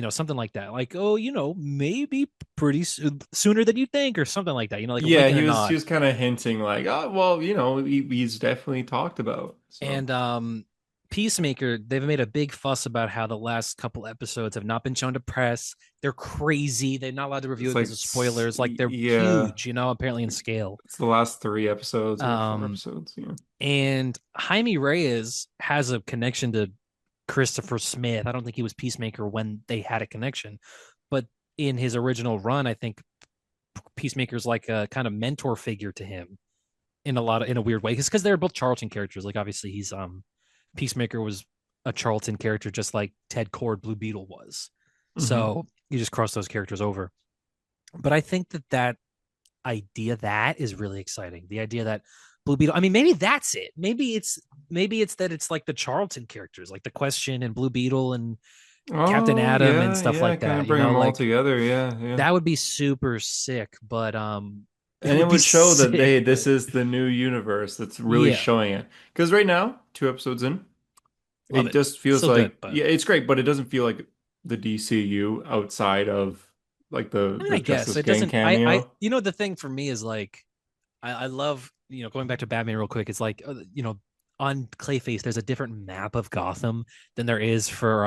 something like that. Like, oh, maybe pretty sooner than you think, or something like that. Like Yeah, winking a he nod. was kind of hinting like, oh, well, he's definitely talked about. So And Peacemaker, they've made a big fuss about how the last couple episodes have not been shown to press. They're crazy. They're not allowed to review it's it because like, of spoilers. Like they're yeah, huge, apparently in scale. it's the last 3 episodes or 4 Um, episodes. Yeah. and Jaime Reyes has a connection to Christopher Smith. I don't think he was Peacemaker when they had a connection, but in his original run, I think Peacemaker's like a kind of mentor figure to him in a weird way because they're both Charlton characters. Like obviously he's Peacemaker was a Charlton character just like Ted Kord Blue Beetle was. Hmm. So you just cross those characters over. But I think that idea that is really exciting. The idea that Blue Beetle, I mean, maybe that's it. Maybe it's that it's like the Charlton characters, like the Question and Blue Beetle and Captain Oh, Atom and yeah, stuff yeah, like kind that. of bring them all Like together. Yeah, yeah. that would be super sick, but it And it would be would show that sick, but this is the new universe that's really yeah, showing it. Because right now, 2 episodes in, love it it. just feels So good, like, but yeah, it's great, but it doesn't feel like the DCU outside of like the I guess Justice it Gang doesn't. I cameo. the thing for me is like I love going back to Batman real quick. It's like on Clayface, there's a different map of Gotham than there is for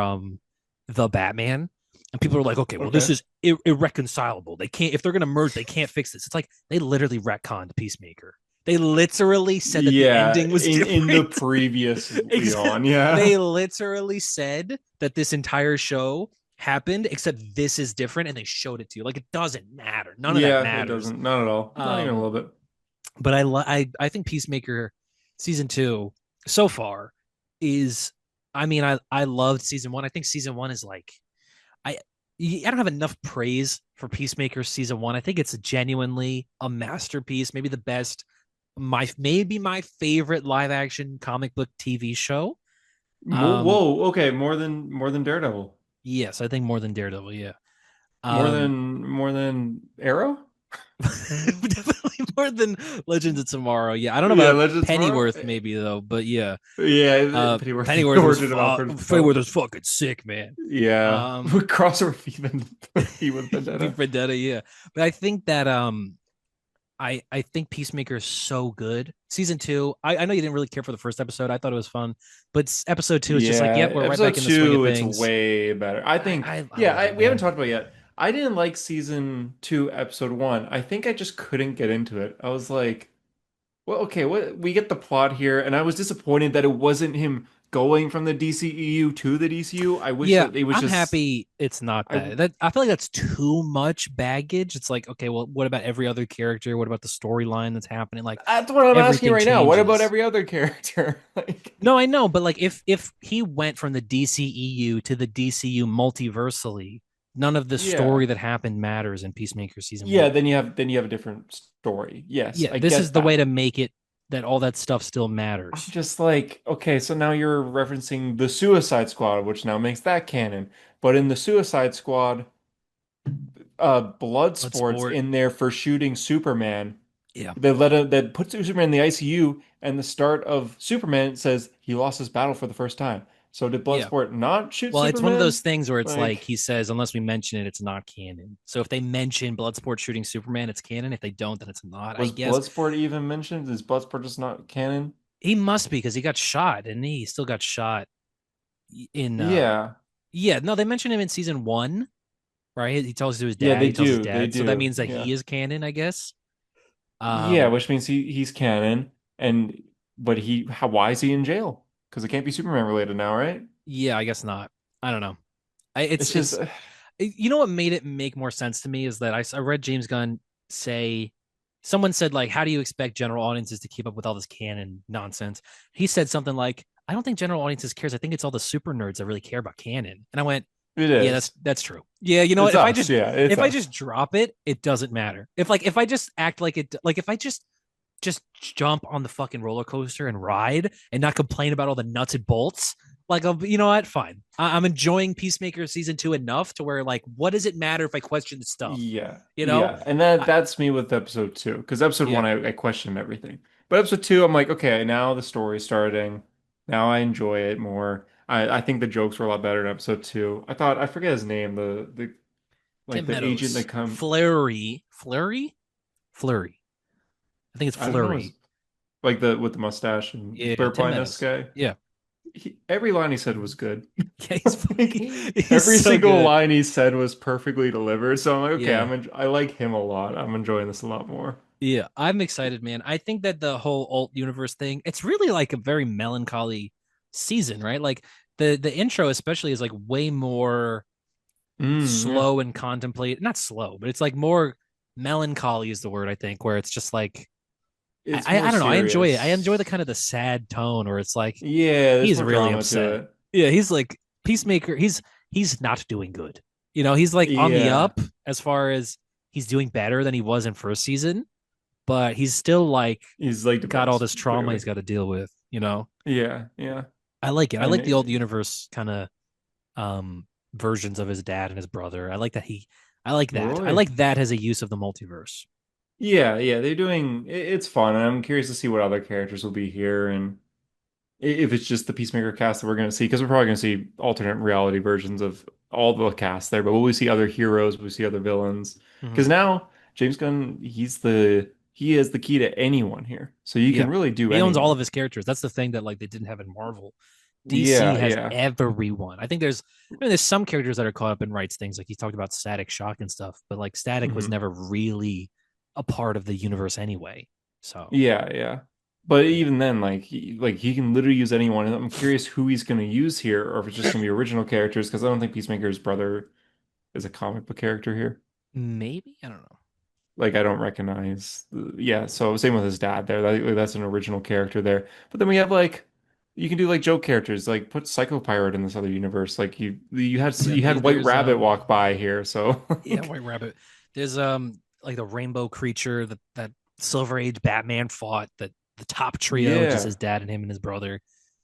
the Batman, and people are like, okay, well this Okay. is irreconcilable. They can't if they're gonna merge, they can't fix this. It's like they literally retconned Peacemaker. They literally said that the Yeah, ending was in the different. previous Except Leon, yeah. they literally said that this entire show happened, except this is different, and they showed it to you. Like it doesn't matter. None of that Yeah, it matters. doesn't. Not at all. Not even a Um, little bit. but I think Peacemaker season two so far is. I mean, I loved season one. I think season one is like I I don't have enough praise for Peacemaker season one. I think it's genuinely a masterpiece, maybe the best, maybe my favorite live action comic book TV show. Um, Whoa, okay, more than Daredevil. yes, I think more than Daredevil. Yeah. Um, More than Arrow? definitely more than Legends of Tomorrow. Yeah, I don't know Yeah, about Legends of Tomorrow. Pennyworth maybe though, but yeah, Yeah, Pennyworth Pennyworth was ordered about for Pennyworth television. was fucking sick, man. Yeah. Um, Crossover V with V Vendetta. Vendetta, yeah. But I think that I think Peacemaker is so good. Season two, I know you didn't really care for the first episode. I thought it was fun, but episode two is just like, Yeah, yep, we're right episode back in the swing of 2, it's things. way better. I think, I love it, we haven't man. talked about it yet. I didn't like season 2, episode 1. I think I just couldn't get into it. I was like, well, okay, what we get the plot here, and I was disappointed that it wasn't him going from the DCEU to the DCU. I wish Yeah, that it was I'm just happy it's not I that. That I feel like that's too much baggage. It's like, okay, well, what about every other character? What about the storyline that's happening? Like that's what I'm asking everything right now. What about changes. every other character? Like, No, I know, but like if he went from the DCEU to the DCU multiversally, None of the story Yeah. that happened matters in Peacemaker season Yeah, one. then you have a different story. Yes, Yeah, I this is get the way that. to make it that all that stuff still I'm matters. just like, okay, so now you're referencing the Suicide Squad, which now makes that canon. But in the Suicide Squad, Bloodsport's Bloodsport. in there for shooting Superman. Yeah. That puts Superman in the ICU, and the start of Superman says he lost his battle for the first time. So did Yeah. Bloodsport not shoot Well, it's one of Superman? those things where it's like Like, he says, unless we mention it, it's not canon. So if they mention Bloodsport shooting Superman, it's canon. If they don't, then it's not. I was guess Bloodsport even mentioned? Is Bloodsport just not canon? he must be because he got shot, and he still got shot in. Yeah. Yeah, no, they mentioned him in season one, right? He tells to his Yeah, dad. they He tells his do. They dad, so that do. means that he Yeah. is canon, I guess. Yeah, Um, which means he's canon, and but why is he in jail? Because it can't be Superman related now, right? yeah, I guess not. I don't know. I, It's just it's you know what made it make more sense to me is that I read James Gunn say someone said like how do you expect general audiences to keep up with all this canon nonsense. He said something like I don't think general audiences cares. I think it's all the super nerds that really care about canon. And I went, it yeah, is. that's true. Yeah, you know what, It's us. Yeah, it's if I us. just drop it, it doesn't matter. If I just act like it, like if I just jump on the fucking roller coaster and ride and not complain about all the nuts and bolts. Like, you know what? Fine. I'm enjoying Peacemaker season two enough to where, like, what does it matter if I question the stuff? Yeah, You know? yeah, and that I, that's me with episode two. Because episode yeah. one, I questioned everything, but episode two, I'm like, okay, now the story's starting. Now I enjoy it more. I think the jokes were a lot better in episode two. I forget his name, the like Tim the agent Meadows. that come. Flurry. Flurry? Flurry. I think it's I don't know his Flurry. like the with the mustache and Yeah, Bird Tim Blindness Meadows. guy. Yeah. Every line he said was good. Yeah, he's Like, funny. He's every so single good. line he said was perfectly delivered. So I'm like, okay, Yeah. I like him a lot. I'm enjoying this a lot more. Yeah, I'm excited, man. I think that the whole alt universe thing, it's really like a very melancholy season, right? Like the intro especially is like way more Yeah. slow and contemplate. Not slow, but it's like more melancholy is the word I think, where it's just like It's more I don't know. I enjoy it. I enjoy the serious. kind of the sad tone, or it's like Yeah, there's he's more really drama to upset. it. Yeah, he's like Peacemaker. He's not doing good. You know, he's like on the Yeah. up as far as he's doing better than he was in first season, but he's still like He's like got all depressed, this trauma he's clearly. got to deal with. You know, Yeah, yeah. I like it. I And like the old universe kind of versions of his dad and his brother. I like that he. I like that. I Roy. like that as a use of the multiverse. Yeah, yeah, they're doing it's fun. And I'm curious to see what other characters will be here and if it's just the Peacemaker cast that we're going to see, because we're probably going to see alternate reality versions of all the cast there, but will we see other heroes? Will we see other villains? Mm-hmm. Because now James Gunn, he is the key to anyone here, so you Yeah, can really do he owns all anyone. of his characters. That's the thing that like they didn't have in Marvel. DC Yeah, has yeah. everyone. I think there's some characters that are caught up in rights things. Like he talked about Static Shock and stuff, but like Static was Hmm. never really a part of the universe anyway. So Yeah, yeah. But even then, like he can literally use anyone. And I'm curious who he's going to use here, or if it's just going to be original characters, because I don't think Peacemaker's brother is a comic book character here. maybe I don't know. Like I don't recognize. Yeah, so same with his dad there. That's an original character there. But then we have like you can do like joke characters, like put Psycho Pirate in this other universe. Like Yeah, you had White there's Rabbit walk by here, so yeah, like White Rabbit. There's like the rainbow creature that Silver Age Batman fought, that the top trio, which is yeah. his dad and him and his brother,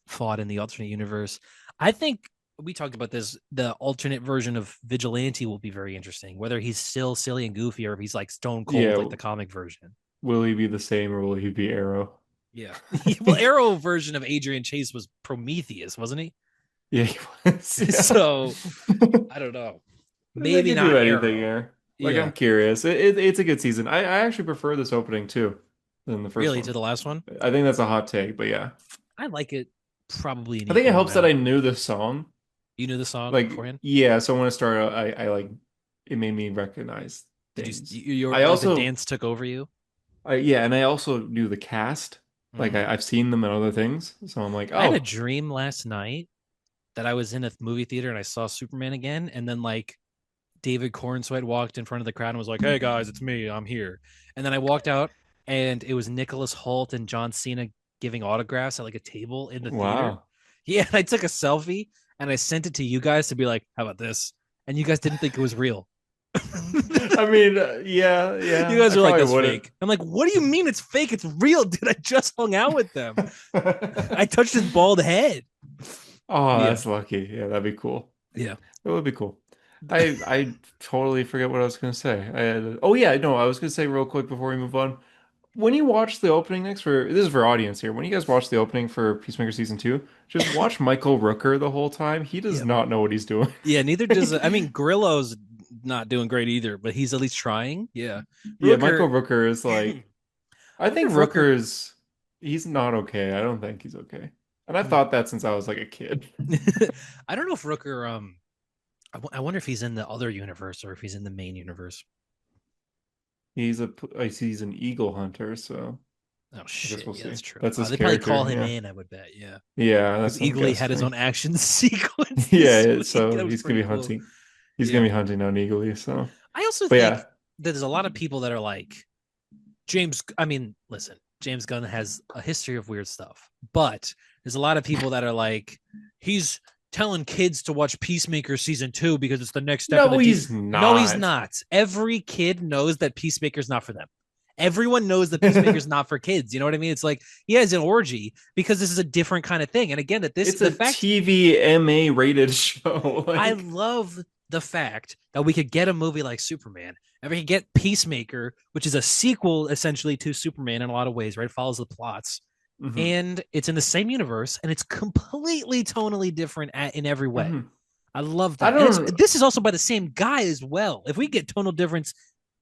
fought in the alternate universe. I think we talked about this. The alternate version of Vigilante will be very interesting. Whether he's still silly and goofy or if he's like stone cold like Yeah, the comic version. will he be the same or will he be Arrow? Yeah. Well, Arrow version of Adrian Chase was Prometheus, wasn't he? Yeah, he was. Yeah. So I don't know. They Maybe could do not anything Arrow. here. Like Yeah. I'm curious. It's a good season. I actually prefer this opening too than the first Really to one. the last one. I think that's a hot take, but yeah. I like it probably an I think it equal helps that I amount. knew this song. You knew the song Like, beforehand? yeah, so when I started out, I like it made me recognize Did things. your I like the also dance took over you? yeah, and I also knew the cast. Like Mm. I've seen them in other things. So I'm like, I had a oh, dream last night that I was in a movie theater and I saw Superman again, and then like David Cornsweet walked in front of the crowd and was like, "Hey guys, it's me. I'm here." And then I walked out, and it was Nicholas Hoult and John Cena giving autographs at like a table in the theater. wow. Yeah, and I took a selfie and I sent it to you guys to be like, "How about this?" and you guys didn't think it was real. I mean, yeah, You yeah, guys I are like, probably that's wouldn't. fake. I'm like, what do you mean it's fake? It's real, dude. I just hung out with them. I touched his bald head. Oh, Yeah. that's lucky. Yeah, that'd be cool. Yeah. It would be cool. I totally forget what I was gonna say. Oh yeah, no, I was gonna say real quick before we move on. When you watch the opening next for this is for audience here. When you guys watch the opening for Peacemaker season 2, just watch Michael Rooker the whole time. He does Yeah. not know what he's doing. Yeah. Neither does, I mean, Grillo's not doing great either, but he's at least trying. Yeah. Yeah, Rooker, Michael Rooker is like I I wonder think if Rooker, Rooker's he's not okay. I don't think he's okay. And I thought that since I was like a kid. I don't know if Rooker, I wonder if he's in the other universe or if he's in the main universe. He's an eagle hunter, so Oh I guess shit! we'll Yeah, that's see. true. That's his They probably character. call him Yeah. in. I would bet. Yeah, Yeah, because that's what I'm Eagly had his guessing. own action sequence this Yeah, week. so That was he's gonna pretty be cool. hunting. He's gonna Yeah. be hunting on eagerly. So, I also but think yeah, that there's a lot of people that are like James. I mean, listen, James Gunn has a history of weird stuff, but there's a lot of people that are like, he's telling kids to watch Peacemaker season 2 because it's the next step in no, the he's No, he's not. not. Every kid knows that Peacemaker's not for them. Everyone knows that Peacemaker's not for kids. You know what I mean? It's like, yeah, it's an orgy because this is a different kind of thing. And again, that It's the a fact TVMA rated show. I Like, love the fact that we could get a movie like Superman and we could get Peacemaker, which is a sequel essentially to Superman in a lot of ways, right? It follows the plots. hmm And it's in the same universe and it's completely tonally different in every way. hmm I love I that. And don't. this is also by the same guy as well. If we get tonal difference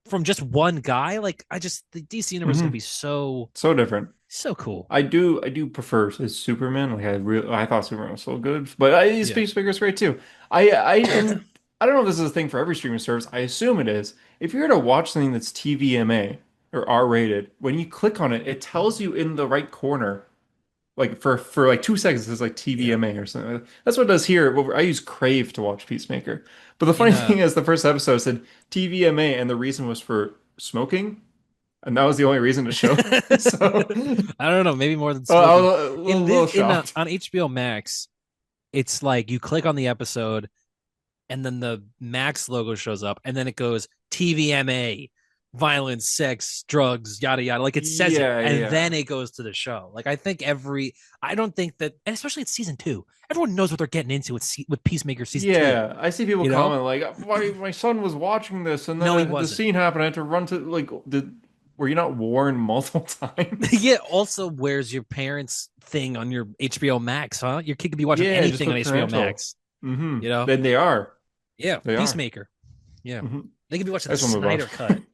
from just one guy, like the DC universe is hmm gonna be so So different. cool. I do prefer his Superman. Like I thought Superman was so good, but his Yeah. Peacemaker's great too. And I don't know if this is a thing for every streaming service. I assume it is. If you're to watch something that's TVMA or R rated, when you click on it, it tells you in the right corner, like for like 2 seconds, it's like Yeah. TVMA or something. That's what it does here. I use Crave to watch Peacemaker. But the In funny thing is, the first episode said TVMA, and the reason was for smoking, and that was the only reason to show. So I don't know, maybe more than I smoking. was a In little this shocked. on HBO Max, it's like you click on the episode and then the Max logo shows up and then it goes TVMA, violence, sex, drugs, yada yada. Like it says it Yeah, and then yeah. it goes to the show. Like I don't think that, and especially it's season 2. Everyone knows what they're getting into with Peacemaker season 2. Yeah, I see people You know? comment like, my son was watching this, and then No, he the wasn't. scene happened. I had to run to were you not warned multiple times? Yeah. Also, where's your parents' thing on your HBO Max? Huh? Your kid could be watching Yeah, just anything on put HBO parental. Max. You know? Then they are. Yeah. They are. Peacemaker. Yeah. hmm They could be watching I the just want to move Snyder cut on.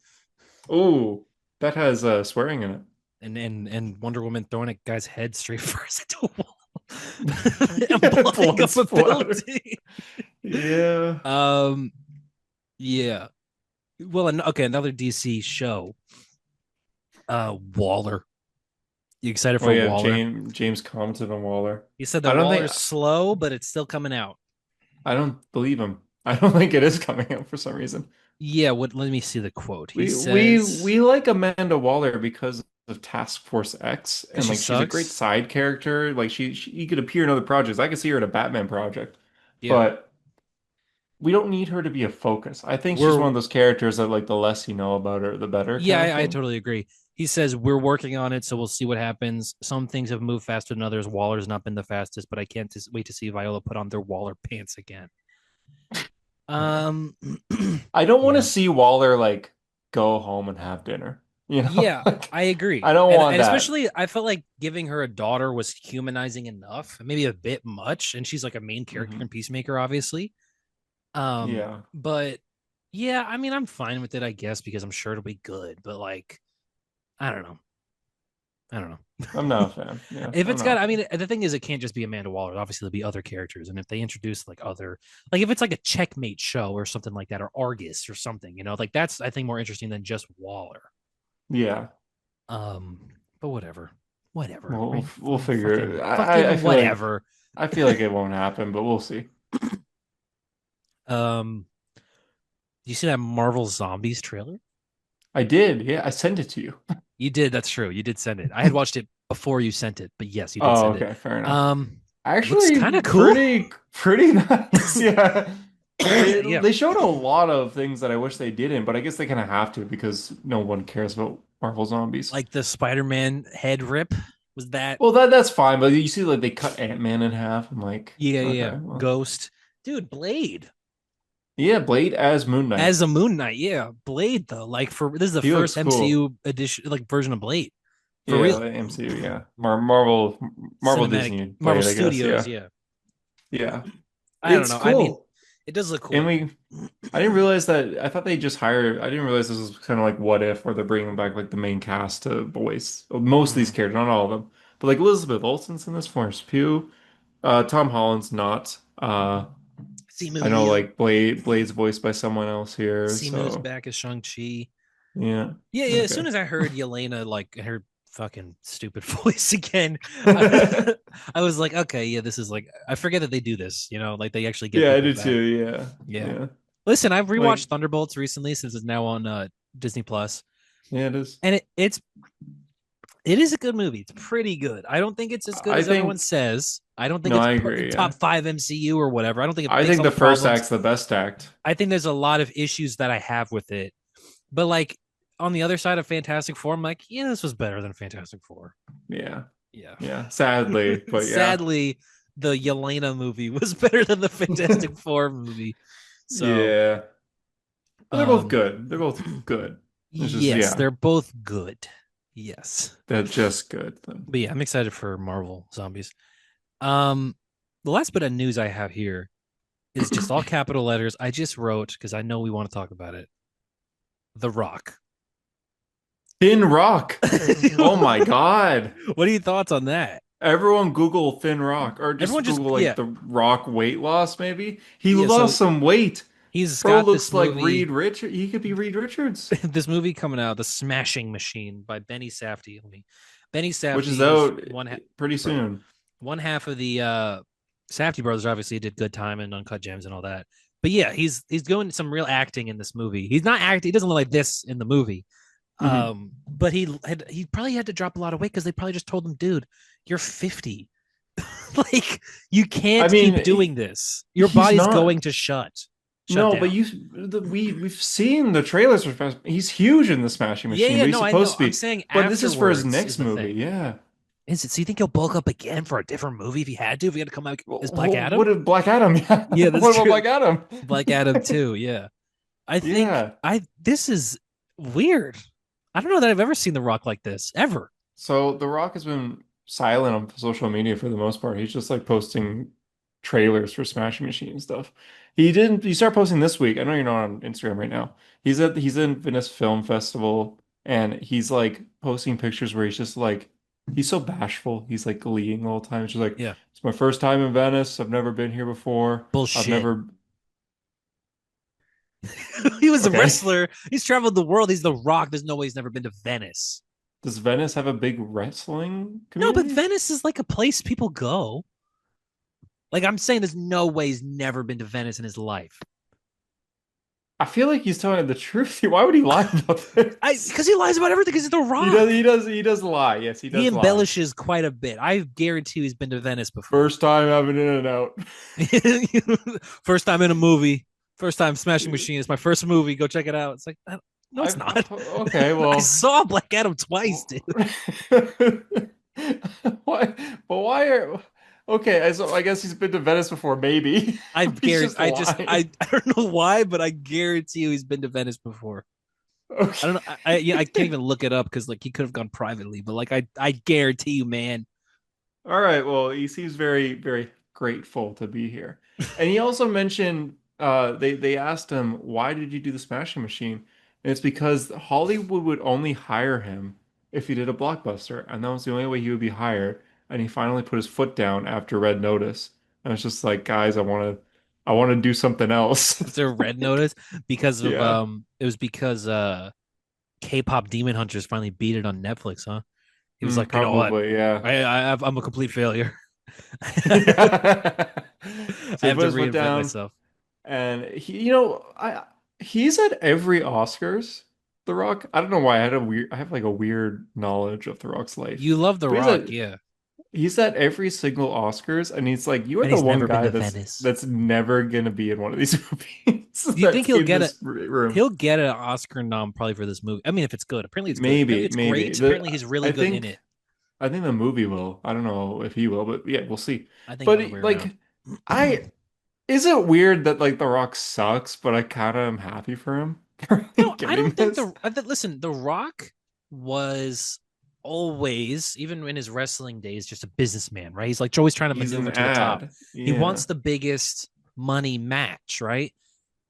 Oh, that has swearing in and Wonder Woman throwing a guy's head straight first into a wall and it. blowing Blood up a splatter. building. Yeah. Yeah. Well, okay, another DC show. Waller. You excited Oh for yeah, Waller? James commented on Waller. He said I that don't think Waller's slow, but it's still coming out. I don't believe him. I don't think it is coming out for some reason. Yeah, what let me see the quote. He We says like Amanda Waller because of Task Force X, because and she like she's a great sucks. side character. Like she could appear in other projects. I could see her in a Batman project, Yeah. but we don't need her to be a focus. I think she's We're one of those characters that like the less you know about her, the better Yeah, kind of I thing. totally agree. He says we're working on it, so we'll see what happens. Some things have moved faster than others. Waller's not been the fastest, but I can't wait to see Viola put on their Waller pants again. Um, I don't want to yeah, see Waller like go home and have dinner. You know, yeah, like I agree, I don't and want that. especially I felt like giving her a daughter was humanizing enough, maybe a bit much, and she's like a main character hmm in Peacemaker, obviously. Yeah, But yeah, I mean, I'm fine with it, I guess, because I'm sure it'll be good. But like, I don't know. I don't know. I'm not a fan. Yeah, If I'm it's got, not a I mean, fan. the thing is, it can't just be Amanda Waller. Obviously, there'll be other characters, and if they introduce like other, like if it's like a checkmate show or something like that, or Argus or something, like that's I think more interesting than just Waller. Yeah. Um, but whatever, We'll right? we'll figure it. I Fucking feel like whatever. it won't happen, but we'll see. Um, do you see that Marvel Zombies trailer? I did. Yeah, I sent it to you. You did. That's true. You did send it. I had watched it before you sent it, but yes, you did Oh, send it. okay, fair enough. Um, looks Actually, kind of cool. pretty nice. Yeah. Yeah, They showed a lot of things that I wish they didn't, but I guess they kind of have to because no one cares about Marvel Zombies. like the Spider-Man head rip was that. Well, that's fine, but you see, like they cut Ant-Man in half. I'm like, Yeah, yeah. okay, well, Ghost, dude, Blade yeah, Blade as Moon Knight. as a Moon Knight. Yeah, Blade though. Like for this is the He first looks cool. MCU edition, like version of Blade for Yeah, real. the MCU, yeah, Marvel, Marvel Cinematic Disney Marvel Blade, I guess. Studios. Yeah, Yeah, yeah, I don't it's know. I mean, cool. it does look And cool. I didn't realize that. I thought they just hired. I didn't realize this was kind of like What If, where they're bringing back like the main cast to voice most of these Mm. characters, not all of them, but like Elizabeth Olsen's in this, Florence Pugh, Tom Holland's not. I Simu, know yeah. like Blade's voiced by someone else here, Simu's so back as Shang-Chi. yeah, Yeah, yeah. As okay. soon as I heard Yelena, like her fucking stupid voice again, I, I was like, okay, yeah, this is like, I forget that they do this, like they actually get Yeah, I people do back. too. Yeah, Yeah. yeah, Listen, I've like rewatched Thunderbolts recently since it's now on Disney Plus, yeah, it is. and it is a good movie. It's pretty good. I don't think it's as good I as everyone think says. I don't think no, it's I agree. top Yeah, five MCU or whatever. I don't think it I fixed think all the the first problems. act's the best act. I think there's a lot of issues that I have with it. But like on the other side of Fantastic Four, I'm like, yeah, this was better than Fantastic Four. Yeah, Yeah. yeah. Sadly, but yeah, Sadly, the Yelena movie was better than the Fantastic Four movie. So, yeah. But they're both um, good. They're both good. It's just yes, yeah, they're both good. Yes. they're just good. But yeah, I'm excited for Marvel Zombies. Um, the last bit of news I have here is just all capital letters. I just wrote because I know we want to talk about it. The Rock. Thin Rock. Oh my What God. are your thoughts on that? Everyone Google Thin Rock or Everyone just just Google like yeah, the Rock weight loss, maybe. He yeah. So lost some weight. he's Bro got this looks like movie, Reed Richards. He could be Reed Richards, this movie coming out, The Smashing Machine by Benny Safdie. Benny which is Safdie is out pretty soon. one half of the Safdie brothers. Obviously, did Good Time and Uncut Gems and all that. But yeah, he's doing some real acting in this movie. He's not acting. He doesn't look like this in the movie. Hmm. But he probably had to drop a lot of weight because they probably just told him, dude, you're 50. Like you I can't keep mean, doing this. Your he's body's not. going to shut No, but down. we've seen the trailers for he's huge in the Smashing Yeah, Machine, yeah, but he's no, I supposed know. to I'm be. saying But this is for his afterwards is next the movie. thing. Yeah. Is it? So you think he'll bulk up again for a different movie if he had to? If he had to come out as Black What Adam? if Black Adam? Yeah. Yeah, that's What about true. Black Adam? Black Adam too. Yeah, I think Yeah. I. This is weird. I don't know that I've ever seen The Rock like this ever. So The Rock has been silent on social media for the most part. He's just like posting trailers for Smashing Machine and stuff. He started posting this week. I know you're not on Instagram right now. He's in Venice Film Festival and he's like posting pictures where he's just like he's so bashful. He's like gleeing all the time. It's just like Yeah, it's my first time in Venice. I've never been here before. I've bullshit. never He was a okay. wrestler. He's traveled the world. He's The Rock. There's no way he's never been to Venice. Does Venice have a big wrestling No, but community? Venice is like a place people go. Like I'm saying, there's no way he's never been to Venice in his life. I feel like he's telling the truth. Why would he lie about I this? because he lies about everything because he's The He does. Rock. He does lie. Yes, he He does lie. embellishes quite a bit. I guarantee he's been to Venice before. First time having In and Out. First time in a movie. First time Smashing Machine. It's my first movie. Go check it out. It's like, no, it's not. Okay, I well, saw Black Adam twice, dude. why? But why are? Okay, so I guess he's been to Venice before. Maybe I he's guarantee. just lying. I don't know why, but I guarantee you he's been to Venice before. I don't know. Okay. Yeah, I can't even look it up because like he could have gone privately, but like I guarantee you, man. All right. Well, he seems very, very grateful to be here. And he also mentioned they asked him, why did you do the Smashing Machine? And it's because Hollywood would only hire him if he did a blockbuster, and that was the only way he would be hired. And he finally put his foot down after Red Notice. And it's just like, guys, I want to do something else. After Red Notice, because of Yeah. it was because K-pop Demon Hunters finally beat it on Netflix, huh? He was Mm, like, you know what? probably, yeah. I'm a complete failure. So I he have put to his foot reinvent down. myself. And he's at every Oscars, The Rock. I don't know why I have like a weird knowledge of The Rock's life. You love The But Rock, yeah. He's at every single Oscars, and he's like, "You are And the he's one never been guy to that's Venice. that's never gonna be in one of these movies Do you think that's he'll in get a this room." he'll get an Oscar nom probably for this movie? I mean, if it's good. Apparently it's good. Apparently Maybe, it's maybe. great. Apparently he's really I good in think it. I think the movie will. I don't know if he will, but yeah, we'll see. I think other But way around. like, I is it weird that like The Rock sucks, but I kind of am happy for him for No, I getting don't think this. listen, The Rock was always, even in his wrestling days, just a businessman, right? He's like always trying to He's an maneuver to the top. ad. He Yeah. wants the biggest money match, right?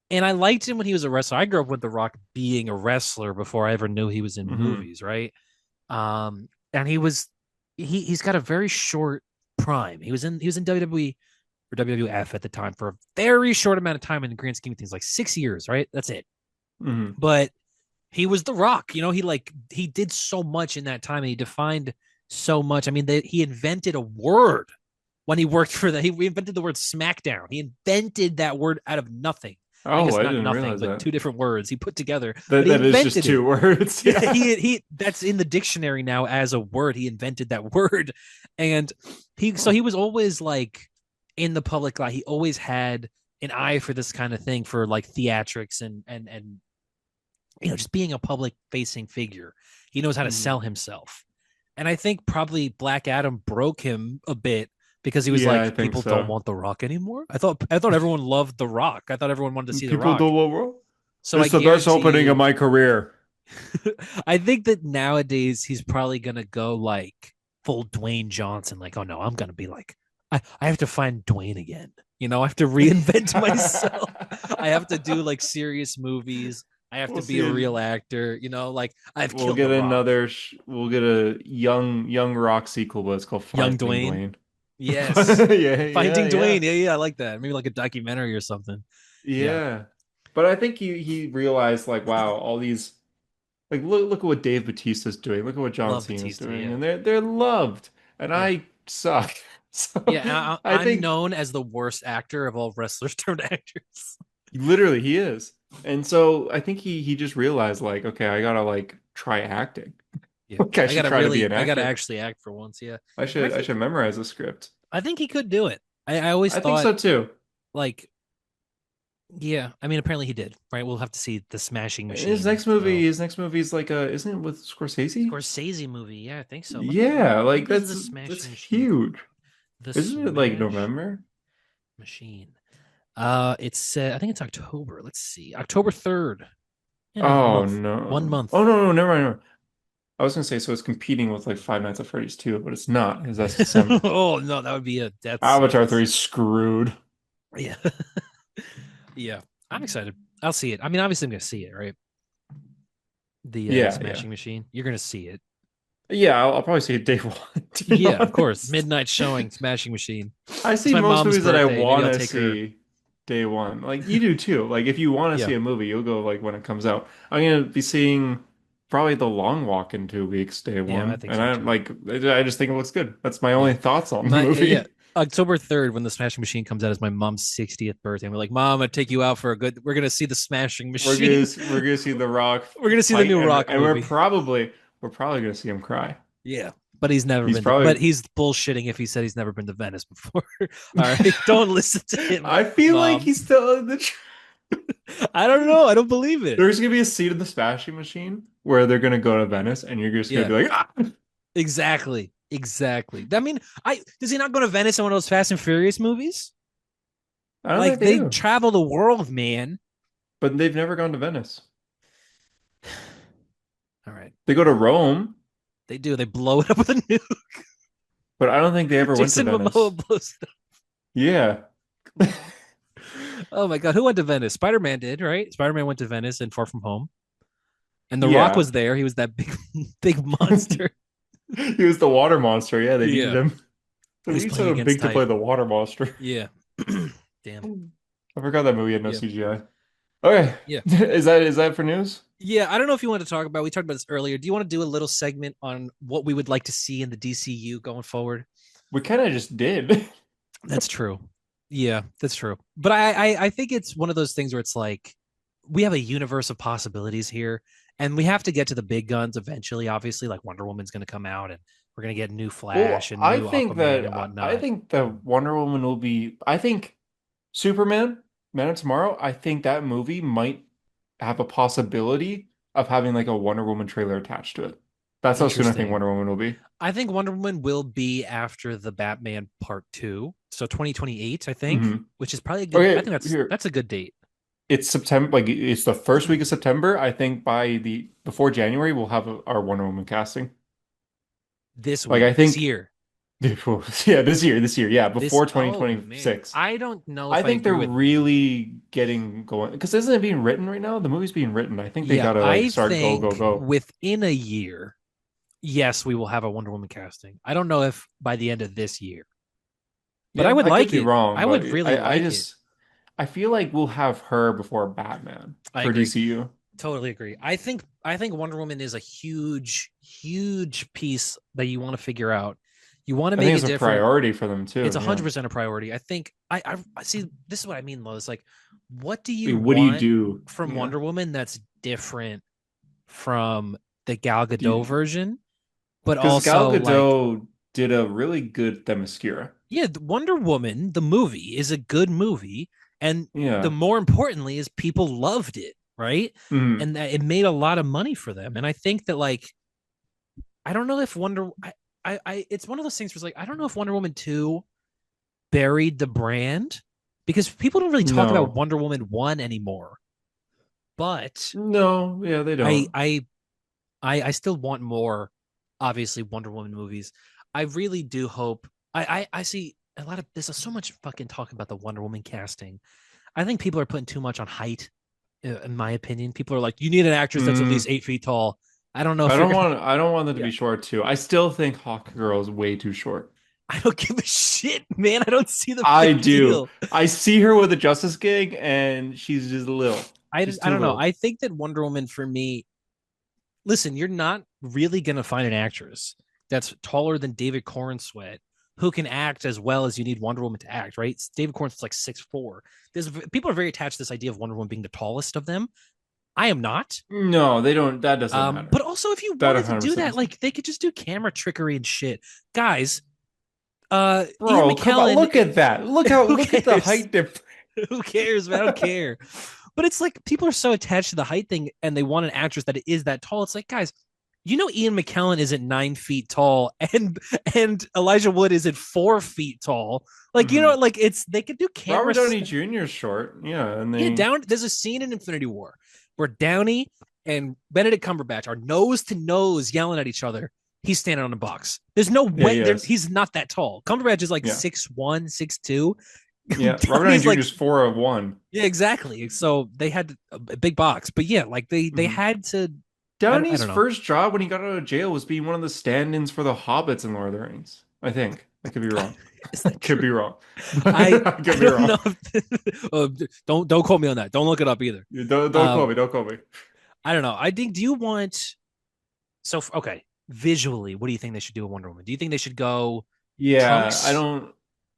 And I liked him when he was a wrestler. I grew up with The Rock being a wrestler before I ever knew he was in Hmm. movies, right? And he's got a very short prime. He was in WWE or WWF at the time for a very short amount of time in the grand scheme of things, like 6 years, right? That's it. Hmm. But he was The Rock. He did so much in that time, and he defined so much. I mean, he invented a word when he worked for that. He invented the word SmackDown. He invented that word out of nothing. I Oh, guess I not didn't nothing, realize but that. two different words he put together. But That he that is just invented it. two words. Yeah, Yeah. he that's in the dictionary now as a word. He invented that word, and he was always like in the public light. He always had an eye for this kind of thing, for like theatrics and just being a public facing figure. He knows how to Mhm. sell himself. And I think probably Black Adam broke him a bit because he was Yeah, I like, think people don't so. want The Rock anymore. I thought everyone loved The Rock. I thought everyone wanted to see The People Rock. don't want. So I It's the best guarantee opening of you, my career. I think that nowadays he's probably gonna go like full Dwayne Johnson, like, oh no, I'm gonna be like, I have to find Dwayne again. I have to reinvent myself. I have to do like serious movies. I have We'll to be see a it. real actor, like I've We'll killed get The Rock. we'll get a young rock sequel, but it's called Young Finding Dwayne. Dwayne. Yes. Yeah, yeah, Finding yeah. Dwayne. Yeah, yeah, I like that. Maybe like a documentary or something. Yeah. Yeah. But I think he realized like, wow, all these like look at what Dave Bautista's doing. Look at what John Love Cena's Batista. doing. Yeah. And they're loved. And Yeah. I suck. So Yeah. And I I'm think known as the worst actor of all wrestlers turned actors. literally he is. And so I think he just realized like, okay, I gotta like try acting. Yeah. Like I should try to be an I gotta actor. actually act for once. Yeah. I And should I should memorize a script. I think he could do it. I always I think thought so too. like, yeah, I mean, apparently he did, right? We'll have to see the Smashing Machine. So His next movie is like isn't it with Scorsese? Scorsese movie. Yeah, I think so. Yeah, When like does the that's Smashing Machine come huge. out? The Isn't it like Smash November? Machine. It's I think it's October. Let's see. October 3rd. Yeah, a Oh month. 1 no. Oh month. no, no, never mind. Never mind. I was gonna say so it's competing with like Five Nights at Freddy's 2, but it's not because that's December. Oh no, that would be a death Avatar sentence. 3 is screwed. Yeah. Yeah. I'm excited. I'll see it. I mean, obviously I'm gonna see it, right? The Yeah, yeah. Smashing Machine. You're gonna see it. Yeah, I'll probably see it day one, to be Yeah, of course. honest. Midnight showing, Smashing Machine. I It's see my most mom's movies that I birthday. Maybe want I'll to take her. see day one. Like you do too. Like if you want to Yeah. see a movie, you'll go like when it comes out. I'm gonna be seeing probably The Long Walk in 2 weeks, day Yeah, I one. think And so I too. like I just think it looks good. That's my Yeah. only thoughts on the My yeah. movie. October 3rd, when the Smashing Machine comes out, is my mom's 60th birthday. And we're like, Mom, I'm gonna take you out for a good. We're gonna see the Smashing Machine. We're gonna see The Rock We're gonna see the fight new Rock and movie. we're probably gonna see him cry. Yeah. But he's never He's been to, but probably he's bullshitting if he said he's never been to Venice before. All right. Don't listen to him, I feel like Mom. he's still in the I don't know. I don't believe it. There's gonna be a scene in the Smashing Machine where they're gonna go to Venice and you're just gonna Yeah. be like, ah! Exactly. Exactly. I mean, I does he not go to Venice in one of those Fast and Furious movies? I don't Like think they they do. travel the world, man. But they've never gone to Venice. All right. They go to Rome, They do. They blow it up with a nuke. but I don't think they ever went to Jason Momoa Venice. blows it Yeah. up. Oh my god, who went to Venice? Spider-Man did, right? Spider-Man went to Venice and Far From Home. And The Rock Yeah. was there. He was that big big monster. He was the water monster. Yeah, they needed Yeah. him. So He's he's playing so against big to play type. the water monster. Yeah. Damn. I forgot that movie had no Yeah. CGI. Okay. Yeah. Is that for news? Yeah, I don't know if you want to talk about. We talked about this earlier. Do you want to do a little segment on what we would like to see in the DCU going forward? We kind of just did. That's true. Yeah, that's true. But I think it's one of those things where it's like we have a universe of possibilities here, and we have to get to the big guns eventually. Obviously, like Wonder Woman's going to come out, and we're We're gonna get new Well, Flash and new Aquaman and I whatnot. think that Wonder Woman will be. I think Superman, Man of Tomorrow. I think that movie might have a possibility of having like a Wonder Woman trailer attached to it. That's how soon I think Interesting. Wonder Woman will be. I think Wonder Woman will be after the Batman Part Two, so 2028, I think, Hmm. which is probably a good. I Okay, think here that's a good date. it's September. Like it's the first week of September. I think by the before January we'll have our Wonder Woman casting. This Like I week, this think, year, yeah, this year, yeah, this. before Oh man, 2026. I don't know I if I think they're agree with. really getting going because isn't it being written right now? The movie's being written. I think they Yeah, gotta like I start go think go. within a year, yes, we will have a Wonder Woman casting. I don't know if by the end of this year, but I Yeah, would I could like be it. wrong, I would but really I like it. just I feel like we'll have her before Batman I for agree. DCU. Totally agree. I think Wonder Woman is a huge piece that you want to figure out. You want to I think make it it's a different. priority for them It's too. Yeah. 100% a priority. I think I see this is what I mean, Lo. It's like, what do Wait, you what do you want do? from Yeah. Wonder Woman that's different from the Gal Do Gadot you, version, but because Gal also like, Gadot did a really good Themyscira. yeah, Wonder Woman, the movie, is a good movie, and the Yeah. more importantly is people loved it, right? Hmm. And that it made a lot of money for them. And I think that like I don't know if it's one of those things where it's like I don't know if Wonder Woman 2 buried the brand because people don't really talk about No. Wonder Woman 1 anymore. But No, yeah, they I don't. I I still want more, obviously, Wonder Woman movies. I really do hope I see a lot of there's so much fucking talk about the Wonder Woman casting. I think people are putting too much on height, in my opinion. People are like, you need an actress that's at least Mm. 8 feet tall. I don't know if you're I don't want them to yeah. be short too. I still think Hawk Girl is way too short. I don't give a shit, man. I don't see the I big do. deal. I see her with the Justice Gang and she's just little. She's I too don't know. little. I think that Wonder Woman for me, listen, you're not really gonna find an actress that's taller than David Cornsweet who can act as well as you need Wonder Woman to act, right? David Cornsweet's like 6'4". There's people are very attached to this idea of Wonder Woman being the tallest of them. I am not. No, they don't. That doesn't But matter. also if you That wanted to do 100% that, doesn't. like they could just do camera trickery and shit. Guys, Ian Bro, come on. McKellen, Look at that. who Look at the cares? height difference. Who cares, man? I don't care. But it's like people are so attached to the height thing and they want an actress that is that tall. It's like, guys, you know Ian McKellen isn't 9 feet tall and Elijah Wood isn't 4 feet tall. Like, you know, Mhm. like it's they could do camera Robert Downey stuff. Jr. is short. Yeah, and Yeah, they there's a scene in Infinity War where Downey and Benedict Cumberbatch are nose to nose yelling at each other. He's standing on a box. There's no yeah, way yes. he's not that tall. Cumberbatch is like Yeah. 6'1", 6'2". Yeah. Robert Downey Downey's Jr. like, is 4'1". yeah, exactly. So they had a big box, but yeah, like they Mhm. had to. I Downey's don't know. first job when he got out of jail was being one of the stand-ins for the Hobbits in Lord of the Rings. I think. I could be wrong. Is I that could true? be wrong. I I I could be don't know. wrong. If, don't quote me on that. Don't look it up either. Don't call Um, me. Don't call me. I don't know. I think. Do you want okay? Visually, what do you think they should do with Wonder Woman? Do you think they should go Yeah, I trunks, don't.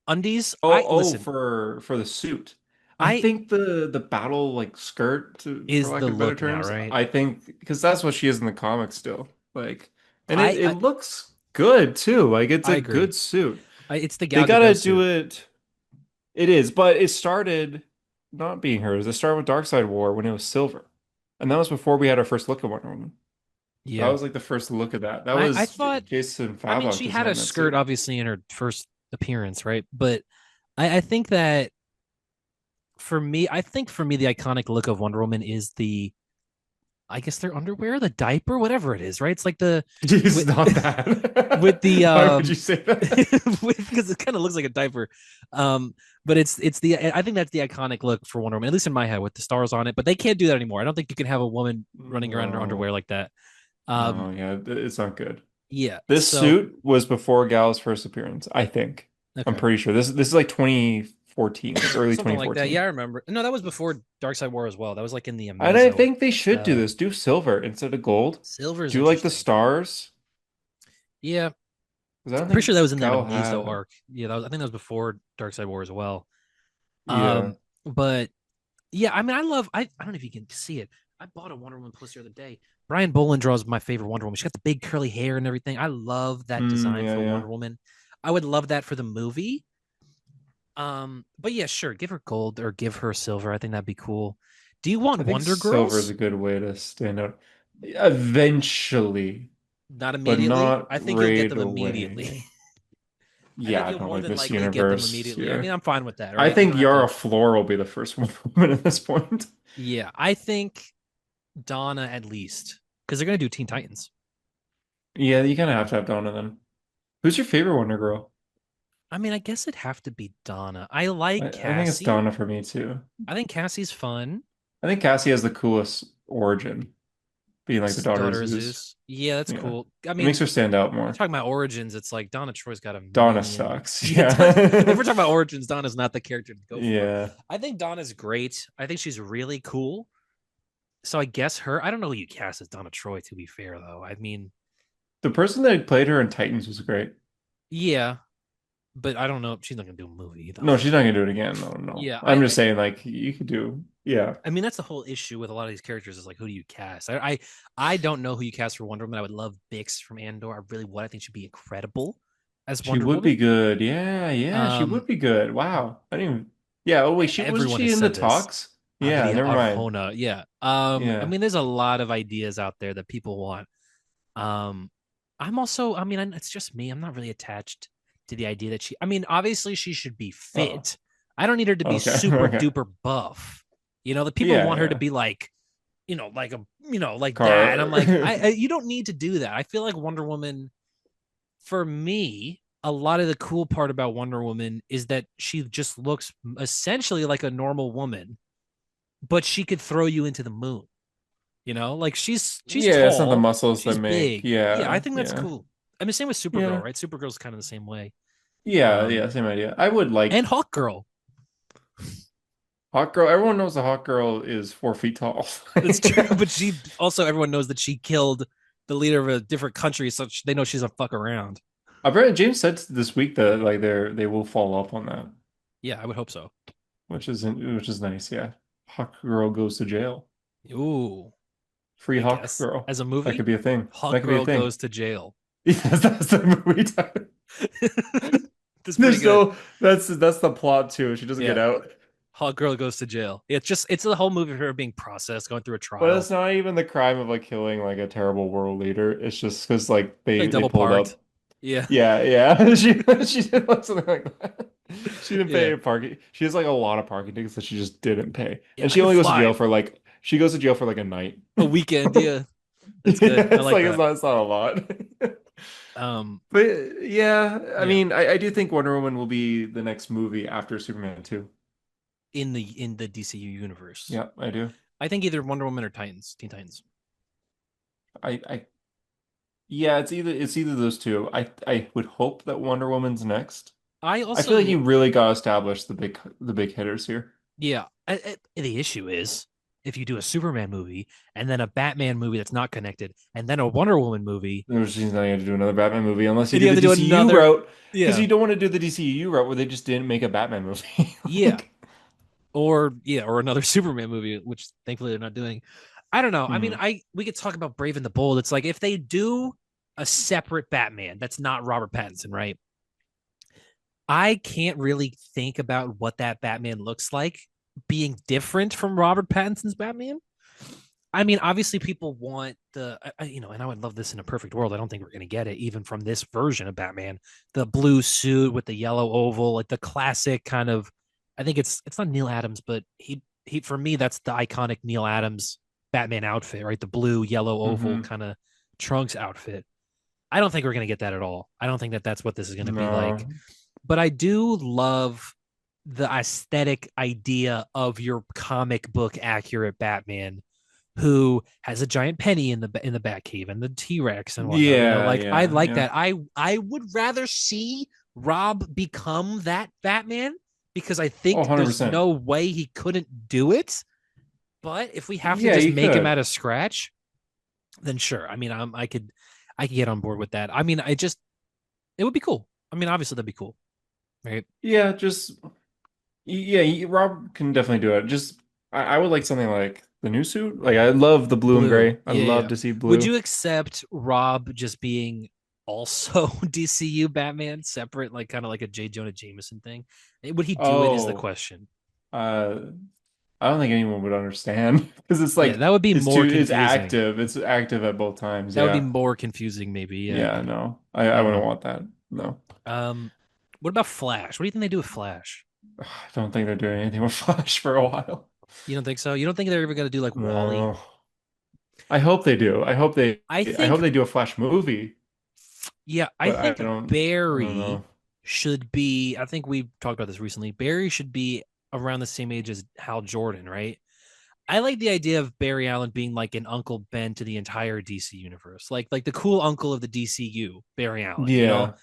undies? I Oh, listen. for the suit. I I think the battle like skirt for is lack the of better look now, terms. right? I think because that's what she is in the comics still. Like, and I it I, looks good too. Like it's I a agree. good suit. It's the They Gal gotta Gadot do suit. it. It is, but it started not being hers. It started with Darkseid War when it was silver, and that was before we had our first look at Wonder Woman. That Yeah. was like the first look at that. That I was thought. Jason I mean, Favok she had a designed that skirt suit. obviously in her first appearance, right? But I think that for me, the iconic look of Wonder Woman is I guess their underwear, the diaper, whatever it is, right? It's like the It's with not with that. the Why would you say that? because it kind of looks like a diaper. But it's the I think that's the iconic look for Wonder Woman, at least in my head, with the stars on it. But they can't do that anymore. I don't think you can have a woman running around in her underwear No, like that. Um, no, yeah, it's not good. yeah. This So suit was before Gal's first appearance, I think. I'm okay. pretty sure. This is like 2014, like early Something like that. 2014. Yeah, I remember. No, that was before Dark Side War as well. That was like in the And I Amazo. think they should do Uh, this. Do silver instead of gold. Silver is Do like the interesting. stars. Yeah, Because I don't I'm pretty think sure that was in that Gal Amazo had. arc. Yeah, I think that was before Dark Side War as well. Yeah. But yeah, I mean, I don't know if you can see it. I bought a Wonder Woman poster the other day. Brian Bolland draws my favorite Wonder Woman. She got the big curly hair and everything. I love that design Yeah, for yeah. Wonder Woman. I would love that for the movie. But yeah, sure, give her gold or give her silver. I think that'd be cool. Do you I want think Wonder silver is Girls? a good way to stand out. Eventually, Not but immediately. not I think you'll get right them immediately. away. I think Yeah, you'll no, more like than Miss likely get them Universe. immediately. I Yeah. mean, I'm fine with that, I right? You think don't have Yara to. Flor will be the first Wonder Woman at this point. Yeah, I think Donna at least because they're gonna do Teen Titans. Yeah, you kind of have to have Donna then. Who's your favorite Wonder Girl? I mean, I guess it'd have to be Donna. I I, like I think it's Cassie. Donna for me too. I think Cassie's fun. I think Cassie has the coolest origin, being like the daughter of Daughter of Zeus. Zeus. Yeah, that's Yeah. cool. I It makes mean, her stand out we're more. talking about origins. It's like Donna Troy's got a Donna million. sucks. Yeah, if we're Yeah. talking about origins, Donna's not the character to go for. Yeah. I think Donna's great. I think she's really cool. So I guess her. I don't know who you cast as Donna Troy. To be fair, though, I mean, The person that played her in Titans was great. yeah, but I don't know. She's not gonna do a movie though. No, she's not gonna do it again. No, no. Yeah, I'm just saying, like, you could do, yeah. I mean, that's the whole issue with a lot of these characters is like, who do you cast? I don't know who you cast for Wonder Woman. I would love Bix from Andor. I really would. I think she'd be incredible as She Wonder would be Woman. good. Yeah, yeah, she Um, would be good. Wow. I didn't even, yeah, oh wait, wasn't everyone she has in the said this. talks? Yeah, never mind. Arjona, yeah. I Yeah. mean, there's a lot of ideas out there that people want. I'm also, I mean, it's just me. I'm not really attached to the idea that she. I mean, obviously she should be Oh, fit. I don't need her to be okay. super Okay. duper buff. You know, the people Yeah, want her to yeah. be like, like like that. And I'm Car. like, you don't need to do that. I feel like Wonder Woman, for me, a lot of the cool part about Wonder Woman is that she just looks essentially like a normal woman, but she could throw you into the moon. Like she's Yeah, it's not the tall, muscles that she's make. big. Yeah, I Yeah, think that's yeah. cool. I mean, same with Supergirl, Yeah. right? Supergirl's kind of the same way. Yeah, Um, yeah, same idea. I would and like Hawk Girl. Hot Girl. Everyone knows the Hot Girl is 4 feet tall. That's true, but she also everyone knows that she killed the leader of a different country, so they know she's a fuck around. Apparently, James said this week that like they will follow up on that, Yeah, I would hope so. which is nice. Yeah, Hawk Girl goes to jail. Ooh, Free I Hawk guess Girl. as a That movie, could be a thing. Hawk That could be a Girl thing. goes to jail. Yes, that's the movie title. That's pretty There's good. no. That's the plot too. She doesn't get Yeah, out. Hawk Girl goes to jail. It's the whole movie of her being processed, going through a But trial, it's not even the crime of like killing like a terrible world leader. It's just because like like they double pulled parked. up. Yeah, Yeah, yeah. She did like something like that. She didn't yeah, pay parking. She has like a lot of parking tickets that she just didn't pay. yeah. And I she can only goes to jail fly for like she goes to jail for like a night. a weekend. Yeah, that's Yeah, good. I it's like like it's that. not a lot. Um, But yeah, I yeah. mean, I do think Wonder Woman will be the next movie after Superman 2. In the DCU universe, Yeah, I do. I think either Wonder Woman or Teen Titans. I yeah, it's either those two. I would hope that Wonder Woman's next. I I feel like you also, really got to establish the big hitters here. yeah. The issue is if you do a Superman movie and then a Batman movie that's not connected, and then a Wonder Woman movie, There's just not going to do another Batman movie unless you and do you have the to do DCU another, route, because yeah, you don't want to do the DCU route where they just didn't make a Batman movie. yeah, Like, or another Superman movie, which thankfully they're not doing. I don't know. I mean, mhm. we could talk about Brave and the Bold. It's like if they do a separate Batman that's not Robert Pattinson, right? I can't really think about what that Batman looks like being different from Robert Pattinson's Batman. I mean, obviously, people want and I would love this in a perfect world. I don't think we're going to get it even from this version of Batman. The blue suit with the yellow oval, like the classic kind of. I think it's not Neil Adams, but he for me that's the iconic Neil Adams Batman outfit, right? The blue, yellow oval Mhm. kind of trunks outfit. I don't think we're going to get that at all. I don't think that that's what this is going to be like. No. But I do love the aesthetic idea of your comic book accurate Batman who has a giant penny in the Batcave and the T-Rex and whatnot. Yeah, Like I yeah, like yeah. that. I would rather see Rob become that Batman because I Oh, think there's 100%. no way he couldn't do it. But if we have to Yeah, just you make him could. out of scratch, then sure. I mean, I could get on board with that. I mean, it would be cool. I mean, obviously that'd be cool, right? Yeah, just yeah, Rob can definitely do it. Just I would like something like The new suit? Like I love the blue and Blue. gray. I Yeah, love yeah. to see Would blue. you accept Rob just being also DCU Batman, separate, like kind of like a J. Jonah Jameson thing? Would he do it? Is the Oh, question. uh, I don't think anyone would understand because it's Yeah, like that would be it's more too it's confusing. active. It's active at both times. That would be Yeah. more confusing, maybe. Yeah, Yeah, no. I I don't wouldn't know. want that. No. What about Flash? What do you think they do with Flash? I don't think they're doing anything with Flash for a while. You don't think so? You don't think they're ever going to do like Wally? No. I hope they do. I I hope think, they do a Flash movie, yeah, I but think I don't Barry know. should be. I think we talked about this recently. Barry should be around the same age as Hal Jordan, right? I like the idea of Barry Allen being like an Uncle Ben to the entire DC universe, like the cool uncle of the DCU, Barry Allen. You know, Yeah.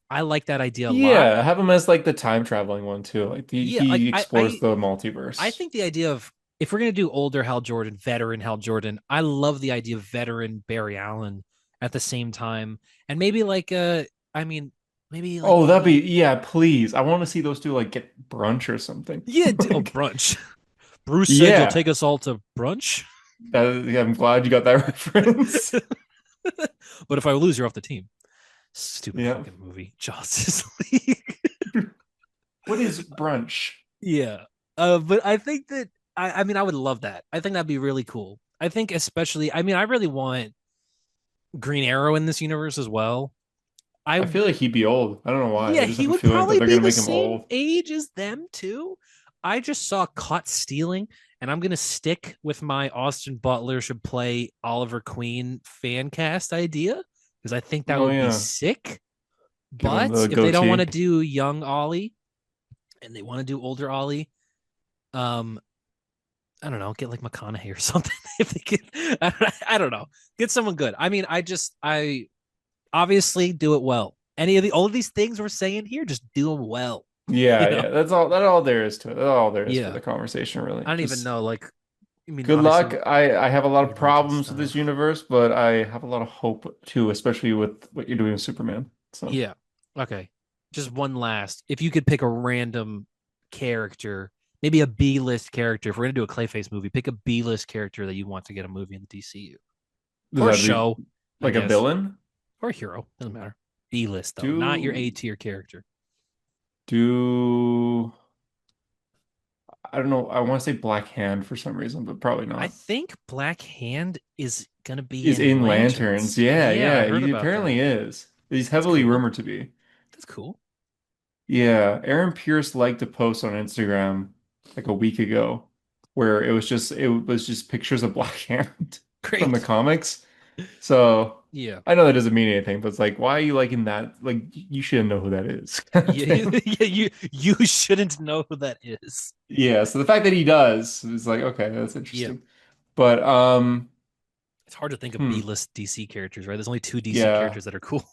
I like that idea a lot. Yeah, have him as like the time traveling one too. Like Yeah, like he I, explores I, the I multiverse. think the idea of if we're gonna do older Hal Jordan, veteran Hal Jordan, I love the idea of veteran Barry Allen at the same time, and maybe like I mean, maybe like Oh, that'd be the yeah, please. I want to see those two like get brunch or something. yeah, Like, brunch. Bruce said you'll yeah. take us all to brunch, Yeah, I'm glad you got that reference. but if I lose, you're off the team. Stupid Yeah. fucking movie, Justice League. What is brunch? Yeah. But I think that I mean I would love that. I think that'd be really cool. I think especially I mean I really want Green Arrow in this universe as well. I I feel like he'd be old. I don't know why. Yeah, I just he have a would feeling that probably they're be gonna the make him same old. age as them too. I just saw Caught Stealing, and I'm gonna stick with my Austin Butler should play Oliver Queen fan cast idea because I think that Oh would be yeah. sick. Give him But the if they don't want to goatee. do young Ollie and they want to do older Ollie, um, I don't know, get like McConaughey or something. If they can, I don't know, get someone good. I mean, I obviously do it well. Any of the all of these things we're saying here, just do them well. You Yeah, know? yeah. That's all there is to it. That's all there is for Yeah. the conversation, really. I don't even Just know. Like, I mean, good luck. obviously, I have a lot of universe and problems with this stuff. universe, but I have a lot of hope too, especially with what you're doing with Superman. So Yeah. Okay. Just one last. If you could pick a random character, maybe a B list character, if we're gonna do a Clayface movie, pick a B list character that you want to get a movie in the DCU does or a that be show, I like a guess, villain? or a hero. Doesn't matter. B list though, not your A Do tier character. do I don't know. I want to say Black Hand for some reason, but probably I not. think Black Hand is gonna be Is in in Lanterns. Lanterns. Yeah, Yeah, I yeah. heard He about apparently that. is. He's That's heavily cool. rumored to be. That's cool. Yeah, Aaron Pierce liked a post on Instagram like a week ago where it was just pictures of Black Hand from the Great. comics. So Yeah. I know that doesn't mean anything, but it's like, why are you liking that? Like you should know who that is. kind of Yeah, thing. yeah, you shouldn't know who that is. Yeah, so the fact that he does is like, okay, that's Yeah. interesting. But It's hard to think of hmm, B-list DC characters, right? There's only two DC yeah. characters that are cool.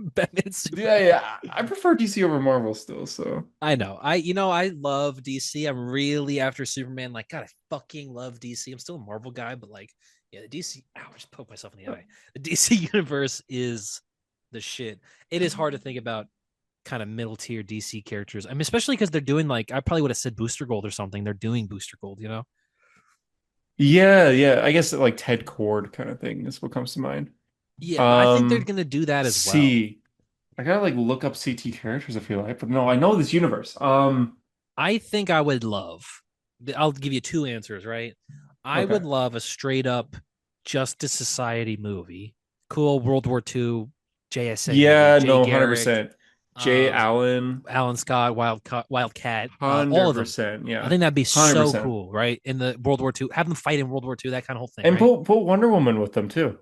Batman and Yeah, Superman. yeah. I prefer DC over Marvel still, so I know. I love DC. I'm really after Superman. Like, God, I fucking love DC. I'm still a Marvel guy, but like, yeah, the DC. Ow, I just poked myself in the eye. The DC universe is the shit. It is hard to think about kind of middle tier DC characters. I mean, especially because they're doing like I probably would have said Booster Gold or something. They're doing Booster Gold, you know? yeah, yeah. I guess like Ted Cord kind of thing is what comes to mind. Yeah, but I think they're gonna do that as well. C. I gotta like look up CT characters, I feel like, but no, I know this universe. I think I would love. I'll give you two answers, right? I Okay. would love a straight up Justice Society movie, cool World War II JSA movie, Yeah, Jay no, Garrick, 100%. Jay um, Allen, Alan Scott, Wildcat, all of them. 100%. I Yeah. think that'd be so 100%. cool, right? In the World War II, have them fight in World War II, that kind of whole thing, And right? put Wonder Woman with them too.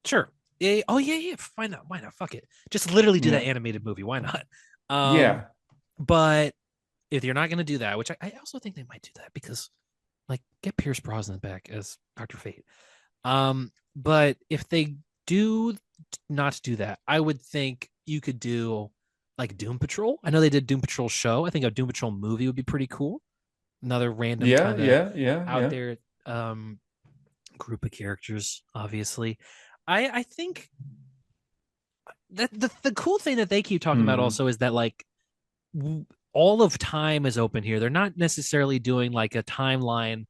Sure. Yeah, oh yeah, yeah. Why not? Why not? Fuck it. Just literally do that Yeah. animated movie. Why not? Um, Yeah. but if you're not gonna do that, which I also think they might do that because like get Pierce Brosnan back as Dr. Fate. But if they do not do that, I would think you could do like Doom Patrol. I know they did Doom Patrol show. I think a Doom Patrol movie would be pretty cool. Another random Yeah, kind of yeah, yeah, out yeah. there group of characters, obviously. I think that the cool thing that they keep talking about Hmm. also is that like all of time is open here. They're not necessarily doing like a timeline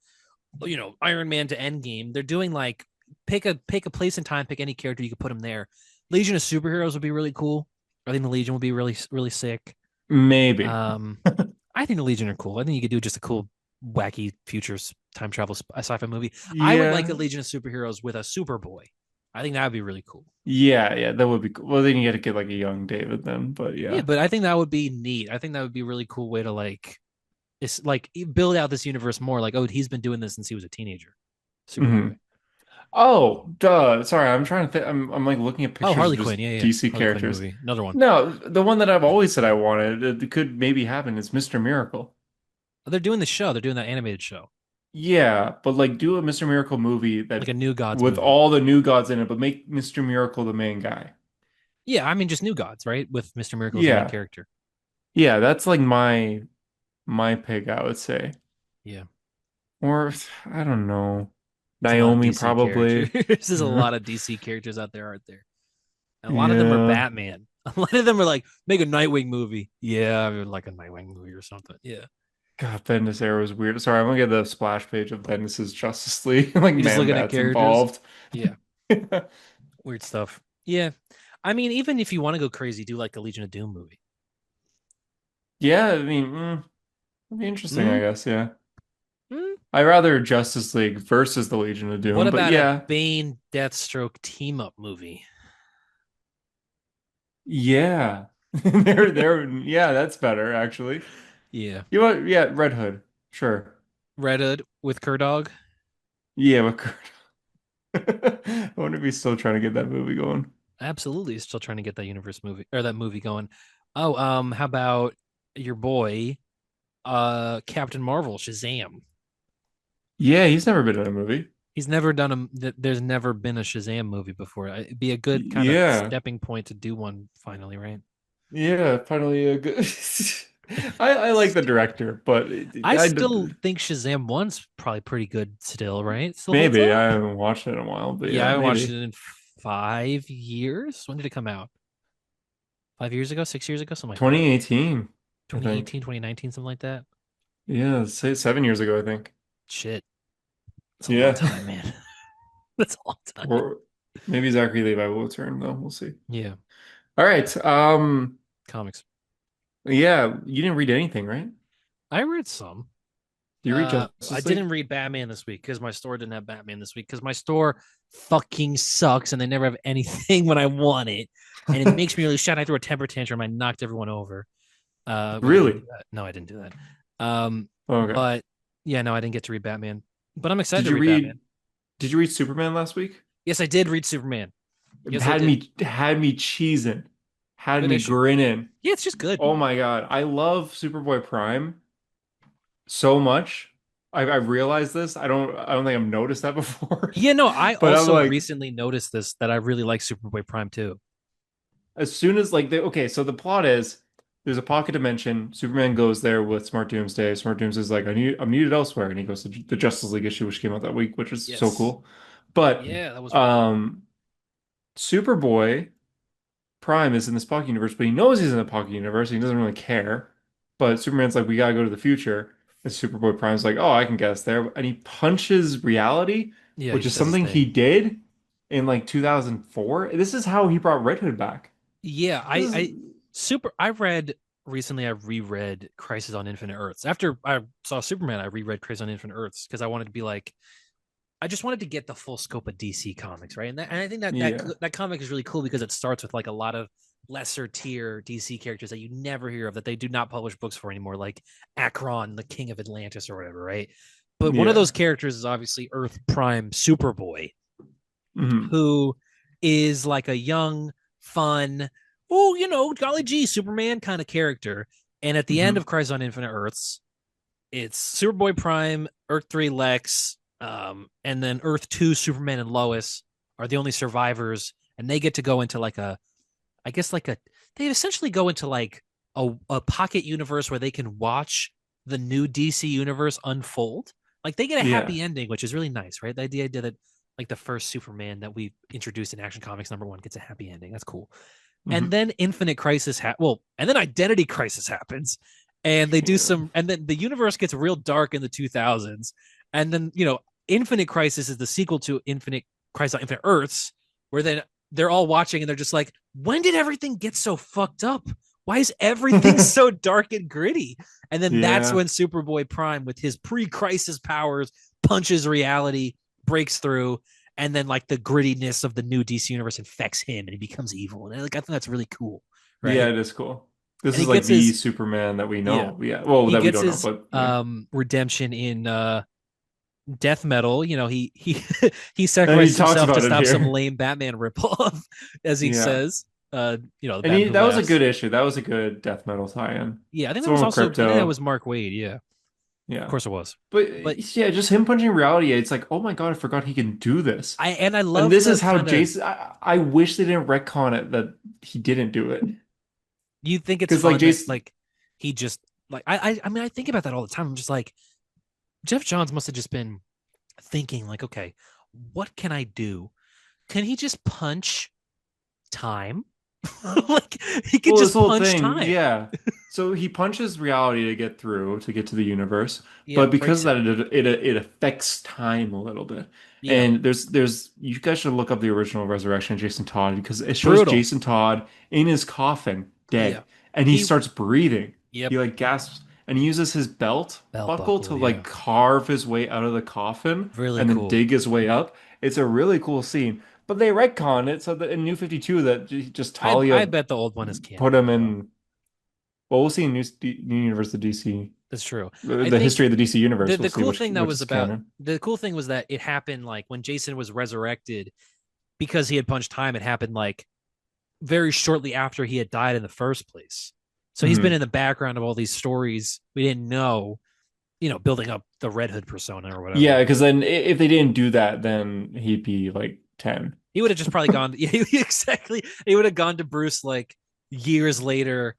Iron Man to Endgame. They're doing like pick a place and time, pick any character you could put them there. Legion of Superheroes would be really cool. I think the Legion would be really really sick. Maybe. Um, I think the Legion are cool. I think you could do just a cool, wacky futures time travel sci-fi movie. I would like a Yeah. Legion of Superheroes with a Superboy. I think that would be really cool. Yeah, yeah, that would be cool. Well, then you got to get like a young David then, but Yeah, yeah. but I think that would be neat. I think that would be a really cool way to like it's like build out this universe more. Like, oh, he's been doing this since he was a teenager. Hmm. Superboy. Oh, duh. Sorry, I'm trying to think. I'm like looking at Oh, pictures of Harley just Quinn. Yeah, yeah. DC Harley Quinn characters. movie. Another one. No, the one that I've always said I wanted, it could maybe happen is Mr. Miracle. Oh, they're doing the show. They're doing that animated show, Yeah, but like do a Mr. Miracle movie like a that New Gods with movie. all the new gods in it, but make Mr. Miracle the main guy. Yeah, I mean just New Gods, right? With Mr. Miracle as the main Yeah. character. Yeah, that's like my pick, I would say. Yeah. Or I don't know. There's a lot of Naomi DC characters. probably. There's a lot of DC characters out there, aren't there? And a lot of them are Yeah. Batman. A lot of them are like, make a Nightwing movie. Yeah, I would like a Nightwing movie or something. Yeah. God, Bendis era was weird. Sorry, I'm gonna get the splash page of Bendis's Justice League. Like You're just Man looking at Bat's characters. involved. Yeah. Weird stuff. Yeah. I mean, even if you want to go crazy, do like a Legion of Doom movie. Yeah, I mean, it'd be interesting, I Mm, guess. Yeah. mm. I'd rather Justice League versus the Legion of What Doom, but about a yeah, Bane Deathstroke team up movie? yeah. Yeah, that's better actually. Yeah. You know what? Yeah, Red Hood. Sure. Red Hood with Kurdog. Yeah, but Kurt. I wonder if he's still trying to get that movie going. Absolutely. Still trying to get that universe movie or that movie going. Oh, how about your boy, Captain Marvel, Shazam? Yeah, he's never been in a movie. He's never done there's never been a Shazam movie before. It'd be a good kind of Yeah. stepping point to do one finally, right? Yeah, finally a good. I like the director, but I still think Shazam one's probably pretty good still, right? Still holds maybe up. I haven't watched it in a while, but Yeah, I yeah, haven't watched it maybe in 5 years. When did it come out? 5 years ago, 6 years ago, something like that. 2018, I think. 2018, 2019, something like that. Yeah, say 7 years ago, I think. Shit. It's a long Yeah, time, man. That's a long time. or maybe Zachary Levi will return though. We'll see. Yeah. All right. Comics. Yeah, you didn't read anything, right? I read some. Do you read I Justice didn't League? read Batman this week because my store didn't have Batman this week because my store fucking sucks and they never have anything when I want it. And it makes me really sad. I threw a temper tantrum. I knocked everyone over. Wait, I didn't do Really? that. No, I didn't do that. Okay. But yeah, no, I didn't get to read Batman. But I'm excited Did to you read read Batman. did you read Superman last week? Yes, I did read Superman. Yes, I Had did. me cheesing. Had Good me issue. grinning. Yeah, it's just good. Oh my God. I love Superboy Prime so much. I realized this. I don't think I've noticed that before. Yeah, no, I But I'm also like, recently noticed this that I really like Superboy Prime too. as soon as like okay, so the plot is there's a pocket dimension. Superman goes there with Smart Doomsday. Smart Doomsday is like, I'm needed elsewhere, and he goes to the Justice League issue, which came out that week, which is so Yes. cool. But Yeah, that was really cool. um Superboy Prime is in this pocket universe, but he knows he's in the pocket universe. He doesn't really care. But Superman's like, we gotta go to the future. And Superboy Prime's like, oh, I can guess there. And he punches reality, Yeah, he which is just does his something he thing. did in like 2004. This is how he brought Red Hood back. Yeah, This is, I read recently I reread Crisis on Infinite Earths. After I saw Superman, I reread Crisis on Infinite Earths because I wanted to be like I just wanted to get the full scope of DC comics, right? And I think yeah, that comic is really cool because it starts with like a lot of lesser tier DC characters that you never hear of that they do not publish books for anymore, like Akron, the King of Atlantis, or whatever, right? But one of yeah. those characters is obviously Earth Prime Superboy, Hmm. who is like a young, fun, golly gee, Superman kind of character. And at the end Hmm. of Crisis on Infinite Earths, it's Superboy Prime, Earth 3 Lex, and then Earth 2 Superman and Lois are the only survivors, and they get to go into like I guess like they essentially go into like a pocket universe where they can watch the new DC universe unfold. Like they get a Yeah. happy ending, which is really nice, right? The idea that like the first Superman that we introduced in Action Comics #1 gets a happy ending. That's cool. And Hmm. then Infinite Crisis and then Identity Crisis happens, and they do some, and then the universe gets real dark in the 2000s, And then, Infinite Crisis is the sequel to Infinite Crisis on Infinite Earths, where then they're all watching and they're just like, when did everything get so fucked up? Why is everything so dark and gritty? And then that's Yeah. when Superboy Prime, with his pre-crisis powers, punches reality, breaks through, and then like the grittiness of the new DC universe infects him, and he becomes evil. And like I think that's really cool, Yeah, right? it is cool. This And he is like gets the his Superman that we yeah, know. Yeah. Well, he that we gets don't know, his but yeah. redemption in death metal. He he And he sacrifices talks himself to about it stop some here. lame Batman ripoff, as he Yeah. says. The And Batman he Who that was a Laughs. good issue. That was a good death metal tie-in. Yeah, I think It's that the was one with also I think that was Crypto. Mark Wade. Yeah, of Yeah. course it was. But But yeah, just him punching reality, it's like, oh my God, I forgot he can do this. I And love this the is how kind of Jason, I wish they didn't retcon it that he didn't do it. you think it's Because like fun that Jason, like he just like I mean I think about that all the time. I'm just like Jeff Johns must have just been thinking like, okay, what can I do? Can he just punch time? Like he could well, this just whole punch thing, time. yeah. So he punches reality to get through, to get to the universe. Yeah, But because breaks of it. that, it affects time a little bit. Yeah, And you guys should look up the original Resurrection of Jason Todd because it shows brutal. Jason Todd in his coffin, Yeah, dead, and he he. starts breathing. Yep, He like gasps and he uses his belt belt buckle buckle. to Yeah, like carve his way out of the coffin really and then cool. dig his way up. It's a really cool scene. But they retcon it so that in New 52 that just I Talia bet the old one is put canon him though. in. Well, we'll see in New Universe of DC. That's true. I The think history of the DC the universe. We'll the see cool thing that which was is about canon. the cool thing was that it happened like when Jason was resurrected because he had punched time. It happened like very shortly after he had died in the first place. So he's been Hmm. in the background of all these stories we didn't know, building up the Red Hood persona or Yeah, whatever. because then if they didn't do that, then he'd be like 10. He would have just probably gone, yeah, exactly. He would have gone to Bruce like years later.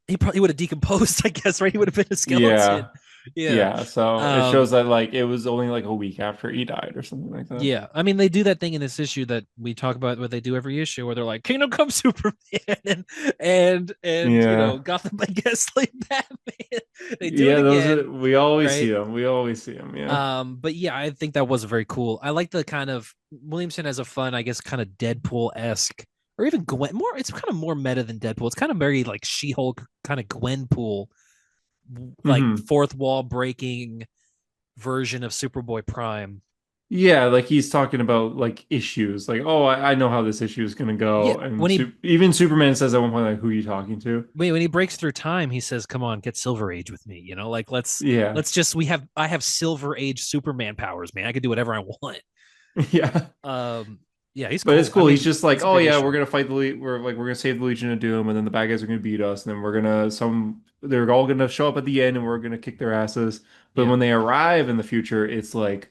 He probably would have decomposed, I guess, right? He would have been a skeleton. Yeah. Yeah. Yeah. So it Um, shows that like it was only like a week after he died or something like that. yeah. I mean, they do that thing in this issue that we talk about what they do every issue where they're like, Kingdom Come Superman and Yeah. Gotham by Gaslight Batman. They do it Yeah, those again, are we always see right? them. We always see them. Yeah. But yeah, I think that was very cool. I like the kind of Williamson has a fun, I guess, kind of Deadpool-esque, or even Gwen. More, it's kind of more meta than Deadpool. It's kind of very like She-Hulk, kind of Gwenpool, like Hmm. fourth wall breaking version of Superboy Prime. Yeah, like he's talking about like issues, like, oh, I know how this issue is gonna Yeah, go, and when he even Superman says at one point, like, who are you talking to? when he breaks through time, he says, "Come on, get Silver Age with me." Like Yeah, let's just I have Silver Age Superman powers, man. I can do whatever I want. yeah, Um, yeah, he's but it's cool. I cool. He's mean, just like, it's a oh great yeah, issue. we're gonna fight we're gonna save the Legion of Doom, and then the bad guys are gonna beat us, and then they're all gonna show up at the end, and we're gonna kick their asses. But Yeah, when they arrive in the future, it's like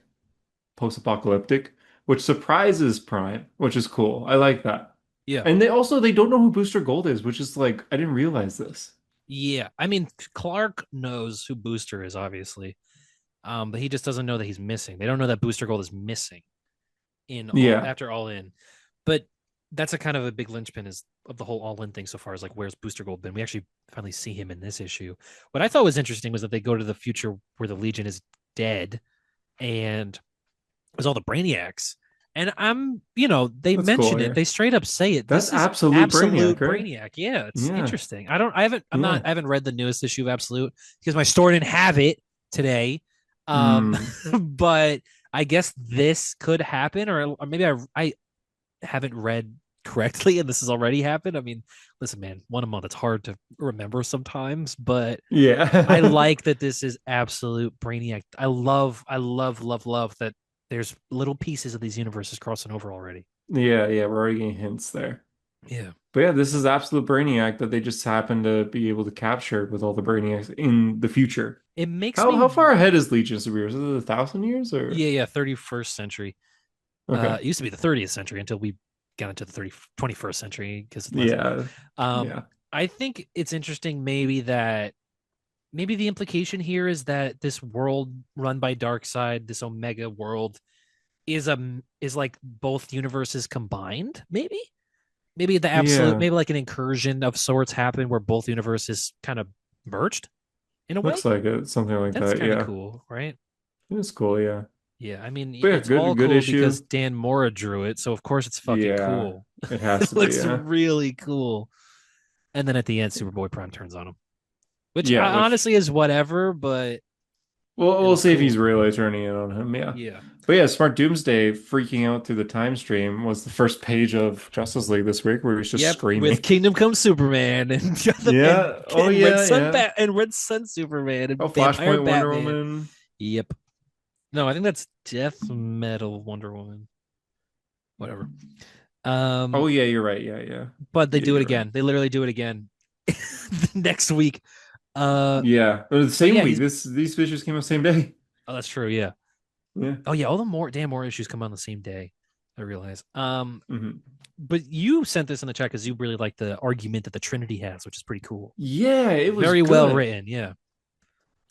post-apocalyptic, which surprises Prime, which is cool. I like that. yeah. And they don't know who Booster Gold is, which is like I didn't realize this. Yeah, I mean Clark knows who Booster is, obviously, but he just doesn't know that he's missing. They don't know that Booster Gold is missing in all Yeah. after All In, but that's a kind of a big linchpin is of the whole All In thing so far. Is like where's Booster Gold been? We actually finally see him in this issue. What I thought was interesting was that they go to the future where the Legion is dead and there's all the Brainiacs. And they That's cool. mention it. Yeah. They straight up say it. That's This is absolute Brainiac, absolute right? Brainiac. Yeah, it's Yeah. interesting. I Yeah. haven't read the newest issue of Absolute because my store didn't have it today. Um, Mm. but I guess this could happen, or maybe I haven't read correctly and this has already happened. I mean, listen, man, one a month, it's hard to remember sometimes, but I Yeah. like that this is absolute Brainiac. I love that there's little pieces of these universes crossing over already. Yeah, yeah, we're already getting hints there. Yeah. But yeah, this is absolute Brainiac that they just happen to be able to capture with all the Brainiacs in the future. It makes How me far ahead is Legion Superior? Is it 1,000 years or yeah, 31st century. okay? It used to be the 30th century until we got into the 21st century because of Leslie. Yeah, Um, yeah, I think it's interesting maybe the implication here is that this world run by Darkseid, this Omega world, is like both universes combined. Maybe the absolute, yeah. maybe like an incursion of sorts happened where both universes kind of merged in a way. Looks like it, something like That's that. kind of Yeah, cool, right? It's cool, yeah. Yeah, I mean, But yeah, it's all good cool because issue. Dan Mora drew it, so of course it's fucking Yeah, cool. it has It to be, looks yeah. really cool. And then at the end, Superboy Prime turns on him, which Yeah, which honestly is whatever, but it we'll was see if he's cool. really turning it on him, yeah. Yeah. But yeah, Smart Doomsday freaking out through the time stream was the first page of Justice League this week where he was just Yep. With screaming. Kingdom Come Superman and Yeah. Oh Red yeah, Sun yeah. and Red Sun Superman Oh, and Vampire Flashpoint Wonder Batman. Woman. Yep. No, I think that's Death Metal Wonder Woman. Whatever. Oh Um, yeah, you're right. Yeah, yeah. but they Yeah, do it you're right. again. They literally do it again next week. Uh, Yeah. The but same yeah, week. he's. These issues came out the same day. Oh, that's true. Yeah. Yeah. Oh yeah, all the more damn more issues come out on the same day. I realize. Hmm. But you sent this in the chat because you really like the argument that the Trinity has, which is pretty cool. Yeah, it was Very well good. written. Yeah.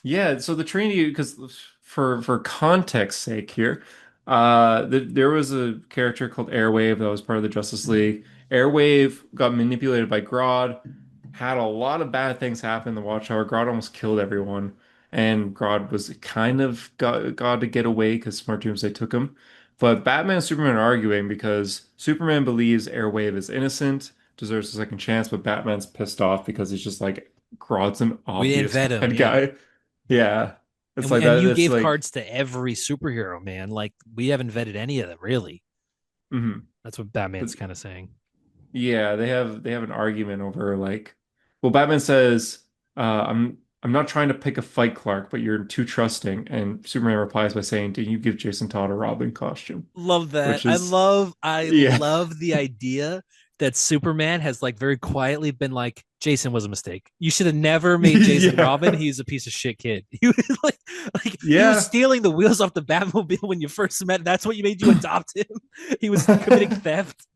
Yeah, so the Trinity, because for context sake here, there was a character called Airwave that was part of the Justice League. Airwave got manipulated by Grodd, had a lot of bad things happen in the Watchtower. Grodd almost killed everyone, and Grodd was kind of got to get away because Smart Doomsday took him. But Batman and Superman are arguing because Superman believes Airwave is innocent, deserves a second chance, but Batman's pissed off because he's just like Grodd's an We didn't obvious vet him. bad Yeah. guy. Yeah. It's like And that. you It's gave like, cards to every superhero, man. Like we haven't vetted any of them really. mhm. That's what But Batman's kind of saying. yeah, they have an argument over like, well, Batman says, I'm not trying to pick a fight, Clark, but you're too trusting. And Superman replies by saying, "Did you give Jason Todd a Robin costume?" Love that. Which is, I yeah. love the idea that Superman has like very quietly been like, Jason was a mistake. You should have never made Jason Robin. Yeah. He's a piece of shit kid. He was like he was Yeah. stealing the wheels off the Batmobile when you first met. That's what you made you adopt him. He was committing theft.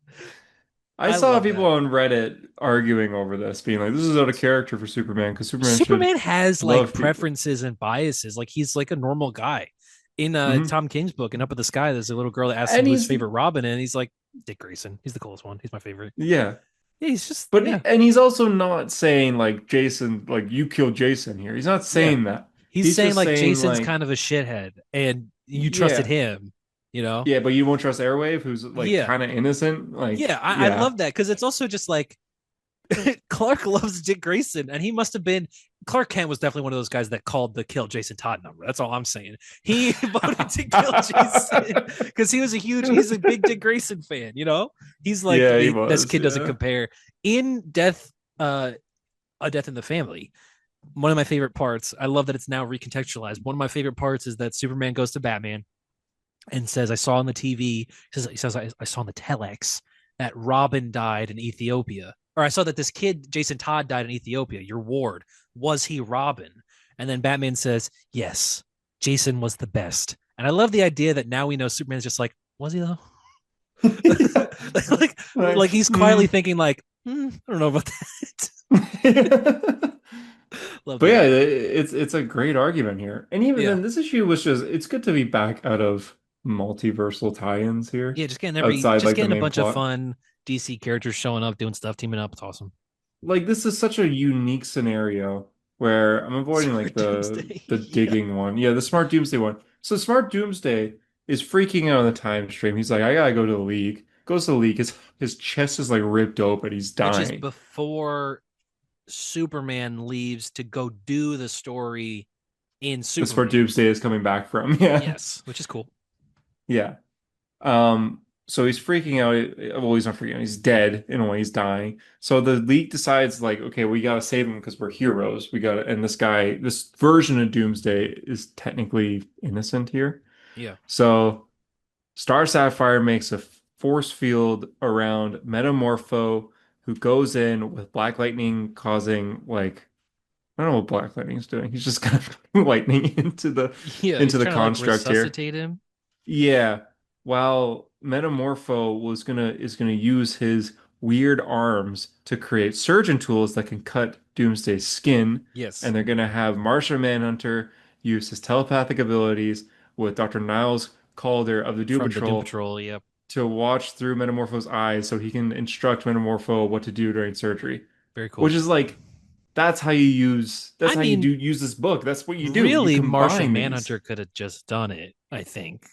I I saw love people that. on Reddit arguing over this, being like, this is out of character for Superman because Superman should Superman has like love people. preferences and biases. Like he's like a normal guy. In Hmm. Tom King's book and Up in the Sky, there's a little girl that asks him And who his he's, favorite Robin, and he's like Dick Grayson. He's the coolest one. He's my favorite. yeah. Yeah, he's just But yeah, and he's also not saying like Jason, like you killed Jason here. He's not yeah. saying that. He's He's saying just like saying Jason's like, kind of a shithead, and you trusted yeah, him. You know? yeah, but you won't trust Airwave, who's like Yeah, kind of innocent. yeah. Like, I yeah, love that because it's also just like Clark loves Dick Grayson, and he must have been Clark Kent was definitely one of those guys that called the kill Jason Todd number. That's all I'm saying. He voted to kill Jason because he's a big Dick Grayson fan. You know, he's like yeah, he this was, kid doesn't yeah. compare. In Death, a Death in the Family. One of my favorite parts. I love that it's now recontextualized. One of my favorite parts is that Superman goes to Batman and says, "I saw on the TV." He says, "I saw on the telex that Robin died in Ethiopia, or I saw that this kid Jason Todd died in Ethiopia. Your ward, was he Robin?" And then Batman says, "Yes, Jason was the best." And I love the idea that now we know Superman's just like, was he though? Yeah. like Like, he's quietly thinking like, I don't know about that. Love But yeah, that. it's a great argument here. And even Yeah. then, this issue was just it's good to be back out of multiversal tie-ins here, Yeah, outside just like the getting a main bunch of plot. fun DC characters showing up, doing stuff, teaming up. It's awesome. Like this is such a unique scenario where I'm avoiding like Smart the Doomsday. the Yeah. digging one. Yeah, the Smart Doomsday one. So Smart Doomsday is freaking out on the time stream. He's like, I gotta go to the league. Goes to the league. His chest is like ripped open. He's Which is dying. before Superman leaves to go do the story in That's where Superman. Doomsday is coming back from. Yeah. Yes, which is cool. Yeah. So he's freaking out. Well, he's not freaking out. He's dead in a way. He's dying. So the league decides, like, okay, we gotta save him because we're heroes. We gotta, and this guy, this version of Doomsday is technically innocent here. Yeah. So Star Sapphire makes a force field around Metamorpho, who goes in with Black Lightning causing like I don't know what Black Lightning's doing. He's just kind of lightning Yeah, into he's the trying to like construct here. resuscitate him. Yeah, while Metamorpho is gonna use his weird arms to create surgeon tools that can cut Doomsday's skin, Yes. and they're gonna have Martian Manhunter use his telepathic abilities with Dr. Niles Calder of the Doom From the Doom Patrol Patrol. Yep. to watch through Metamorpho's eyes so he can instruct Metamorpho what to do during surgery. Very Which cool. is like That's how you use. That's I how you do mean, use this book. That's what you do. You really, Martian combine these. Manhunter could have just done it, I think,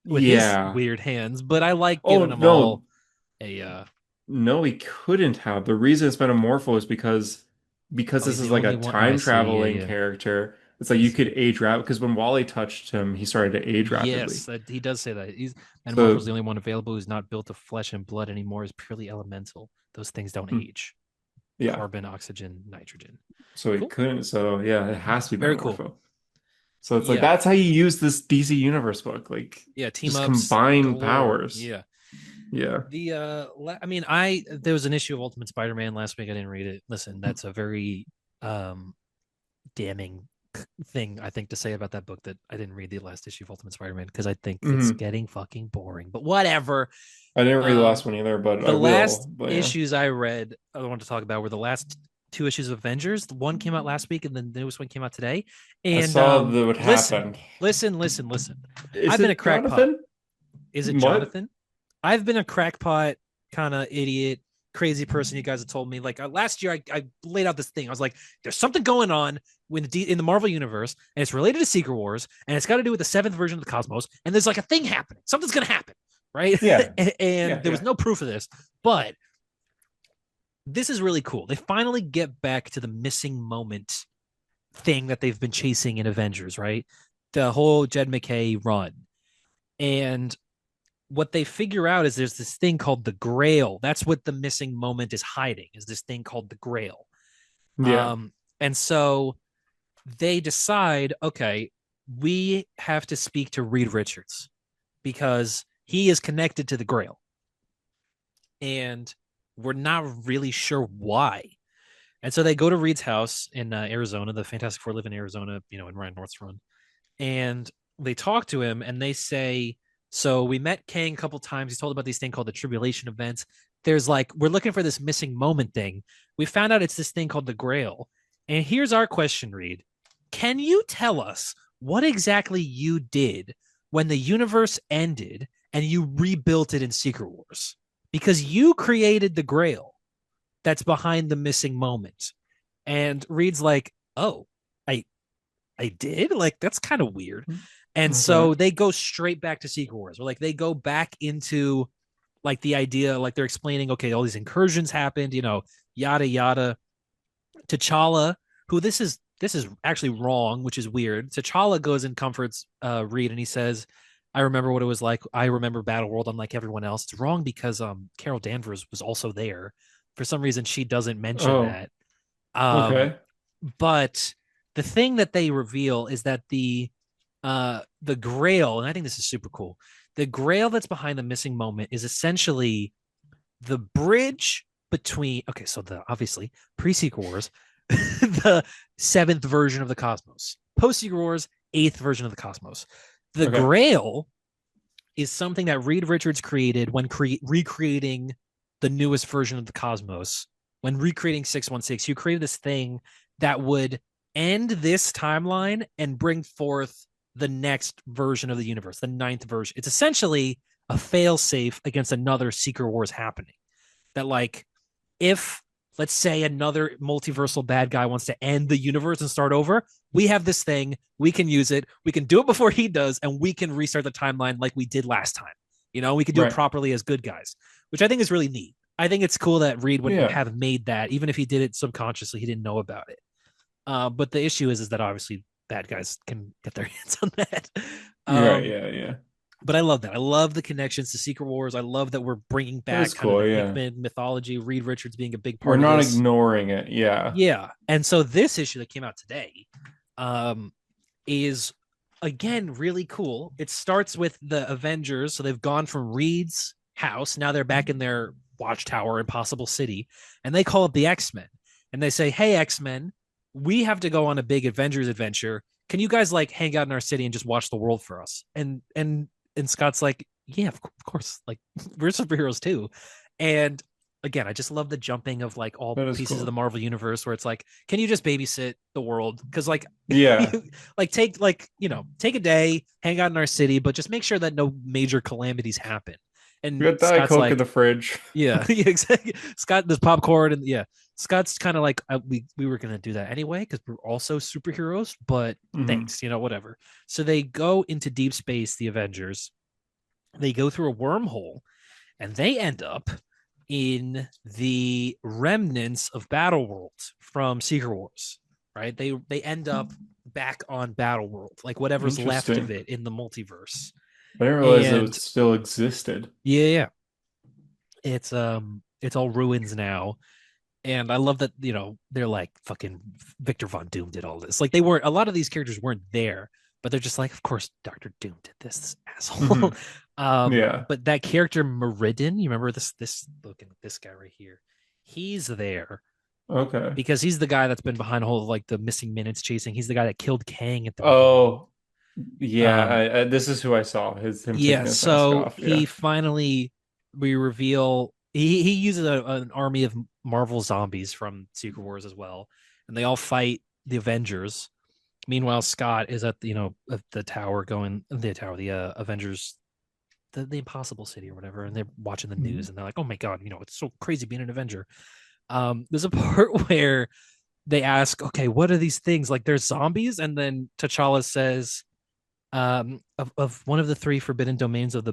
with his Yeah. weird hands. But I like Oh giving them no, all a no, he couldn't have. The reason it's metamorpho is because oh, this he's is the like a only one. Oh, I time see. Yeah, traveling yeah. character. It's like you He's could age rapid because when Wally touched him, he started to age yes, rapidly. he does say that. He's Metamorpho's So the only one available who's not built of flesh and blood anymore. Is purely elemental. Those things don't hmm, age. yeah, Carbon, oxygen, nitrogen. so he Cool. couldn't. So yeah, it has to be Very cool. metamorpho. So it's like Yeah. that's how you use this DC Universe book. Like Yeah. Team just ups combine galore. powers. Yeah. Yeah. I mean, I there was an issue of Ultimate Spider-Man last week. I didn't read it. Listen, that's a very um damning thing I think to say about that book, that I didn't read the last issue of Ultimate Spider-Man because I think it's hmm getting fucking boring. But whatever. I didn't read the last Um, one either, but I the will. last But yeah, issues I read, I want to talk about, were the last two issues of Avengers. One came out last week, and then the newest one came out today. I And saw what listen, happened. listen. Is I've been a it crackpot. Jonathan? Is it What? Jonathan? I've been a crackpot, kind of idiot, crazy person. You guys have told me, like, last year, I laid out this thing. I was like, there's something going on in the Marvel universe, and it's related to Secret Wars, and it's got to do with the seventh version of the cosmos, and there's like a thing happening. Something's gonna happen, right? Yeah, And yeah, there was yeah. no proof of this, but this is really cool. They finally get back to the missing moment thing that they've been chasing in Avengers, right? The whole Jed McKay run. And what they figure out is there's this thing called the Grail. That's what the missing moment is hiding, is this thing called the Grail. Yeah. And so they decide, okay, we have to speak to Reed Richards because he is connected to the Grail. And we're not really sure why. And so they go to Reed's house in Arizona. The Fantastic Four live in Arizona, in Ryan North's run. And they talk to him and they say, so we met Kang a couple times. He's told about these thing called the tribulation events. There's like, we're looking for this missing moment thing. We found out it's this thing called the Grail. And here's our question, Reed. Can you tell us what exactly you did when the universe ended and you rebuilt it in Secret Wars? Because you created the Grail that's behind the missing moment. And Reed's like, oh, I I did? Like, that's kind of weird. And Okay. so they go straight back to Secret Wars, or like they go back into like the idea, like they're explaining, okay, all these incursions happened, yada yada. T'Challa, who this is actually wrong, which is weird. T'Challa goes and comforts Reed, and he says, "I remember what it was like. I remember Battleworld, unlike everyone else." It's wrong because Carol Danvers was also there. For some reason, she doesn't mention Oh, that. Um, okay. but the thing that they reveal is that the Grail, and I think this is super cool. The Grail that's behind the missing moment is essentially the bridge between, okay, so the obviously pre-Secret Wars, the seventh version of the cosmos, post-Secret Wars, eighth version of the cosmos. The Okay. Grail is something that Reed Richards created when recreating the newest version of the cosmos. When recreating 616, you created this thing that would end this timeline and bring forth the next version of the universe, the ninth version. It's essentially a fail safe against another Secret Wars happening. That, like, if let's say another multiversal bad guy wants to end the universe and start over, we have this thing, we can use it, we can do it before he does, and we can restart the timeline like we did last time. We can do it Right. properly as good guys, which I think is really neat. I think it's cool that Reed would Yeah. have made that, even if he did it subconsciously, he didn't know about it. But the issue is that obviously bad guys can get their hands on that. Right. Um, Yeah. Yeah. but I love that. I love the connections to Secret Wars. I love that we're bringing That back is kind of cool. the Yeah. Hickman mythology, Reed Richards being a big We're part of not this. ignoring it. Yeah. Yeah. And so this issue that came out today um, is, again, really cool. It starts with the Avengers. So they've gone from Reed's house. Now they're back in their watchtower, Impossible City, and they call it the X-Men. And they say, hey, X-Men, we have to go on a big Avengers adventure. Can you guys like hang out in our city and just watch the world for us? And Scott's like, yeah, of course. Like, we're superheroes too. And again, I just love the jumping of like all That is pieces of the cool. Marvel universe where it's like, can you just babysit the world? Because like, Yeah. you, take a day, hang out in our city, but just make sure that no major calamities happen. We And got Diet Scott's Coke in like, the fridge. yeah, yeah, exactly. Scott, there's popcorn, and yeah, Scott's kind of like we were gonna do that anyway because we're also superheroes, but Hmm. thanks, whatever. So they go into deep space, the Avengers. They go through a wormhole, and they end up in the remnants of Battleworld from Secret Wars. Right? They end up back on Battleworld, like whatever's left of Interesting. it in the multiverse. I didn't realize it And still existed. yeah, yeah, it's all ruins now. And I love that, they're like fucking Victor Von Doom did all this. Like they weren't a lot of these characters weren't there, but they're just like, of course, Doctor Doom did this asshole. Hmm. Yeah. But that character Meridian, you remember this looking at this guy right here? He's there Okay. because he's the guy that's been behind all of like the missing minutes chasing. He's the guy that killed Kang at the beginning. Oh, yeah. Um, This is who I saw. Him yeah, taking his mask so off. he Yeah. finally we reveal he uses an army of Marvel zombies from Secret Wars as well, and they all fight the Avengers. Meanwhile, Scott is at the tower going the Avengers the Impossible City or whatever, and they're watching the news Mhm. and they're like, oh my god, it's so crazy being an Avenger. There's a part where they ask, okay, what are these things? Like there's zombies, and then T'Challa says, of one of the three forbidden domains of the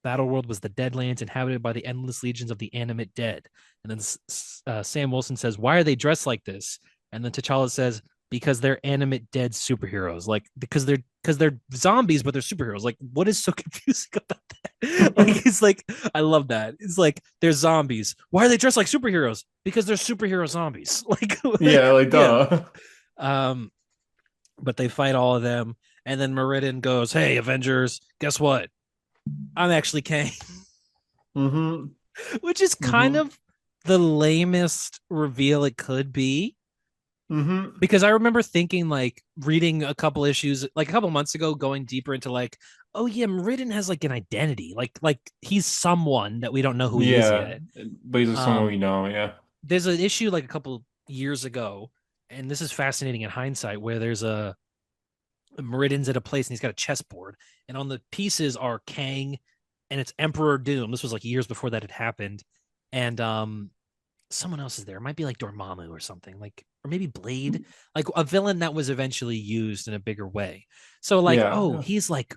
battle world was the Deadlands, inhabited by the endless legions of the animate dead. And then Sam Wilson says, "Why are they dressed like this?" And then T'Challa says, "Because they're animate dead superheroes. Like because they're zombies, but they're superheroes. Like what is so confusing about that? Like it's like I love that. It's like they're zombies. Why are they dressed like superheroes? Because they're superhero zombies. Like Yeah, like yeah. duh. Um, but they fight all of them. And then Meridian goes, "Hey, Avengers, guess what? I'm actually Kang," Hmm. which is kind Hmm. of the lamest reveal it could be. Hmm. Because I remember thinking, like, reading a couple issues, like a couple months ago, going deeper into like, oh yeah, Meridian has like an identity, like he's someone that we don't know who he is Yeah, yet. but he's just someone we Um, know. Yeah. there's an issue like a couple years ago, and this is fascinating in hindsight, where there's a Meridian's at a place and he's got a chessboard, and on the pieces are Kang and it's Emperor Doom. This was like years before that had happened, and someone else is there. It might be like Dormammu or something, like or maybe Blade, like a villain that was eventually used in a bigger way. So like, Yeah. oh, Yeah. he's like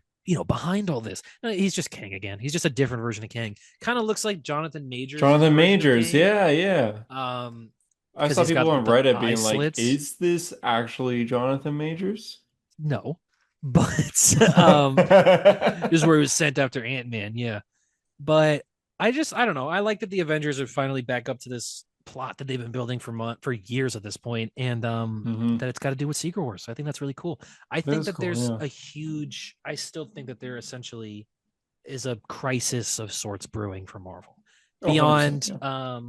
behind all this. No, he's just Kang again. He's just a different version of Kang. Kind of looks like Jonathan Majors' Jonathan version of Majors. Kang. Yeah, yeah. Um, I because saw he's people got on the Reddit eye being like, slits. "Is this actually Jonathan Majors?" No, but this is where he was sent after Ant-Man. Yeah. But I don't know. I like that the Avengers are finally back up to this plot that they've been building for years at this point, and Hmm. that it's got to do with Secret Wars. So I think that's really cool. I That think is that cool. there's Yeah. a huge. I still think that there essentially is a crisis of sorts brewing for Marvel Oh, 100%. beyond Yeah.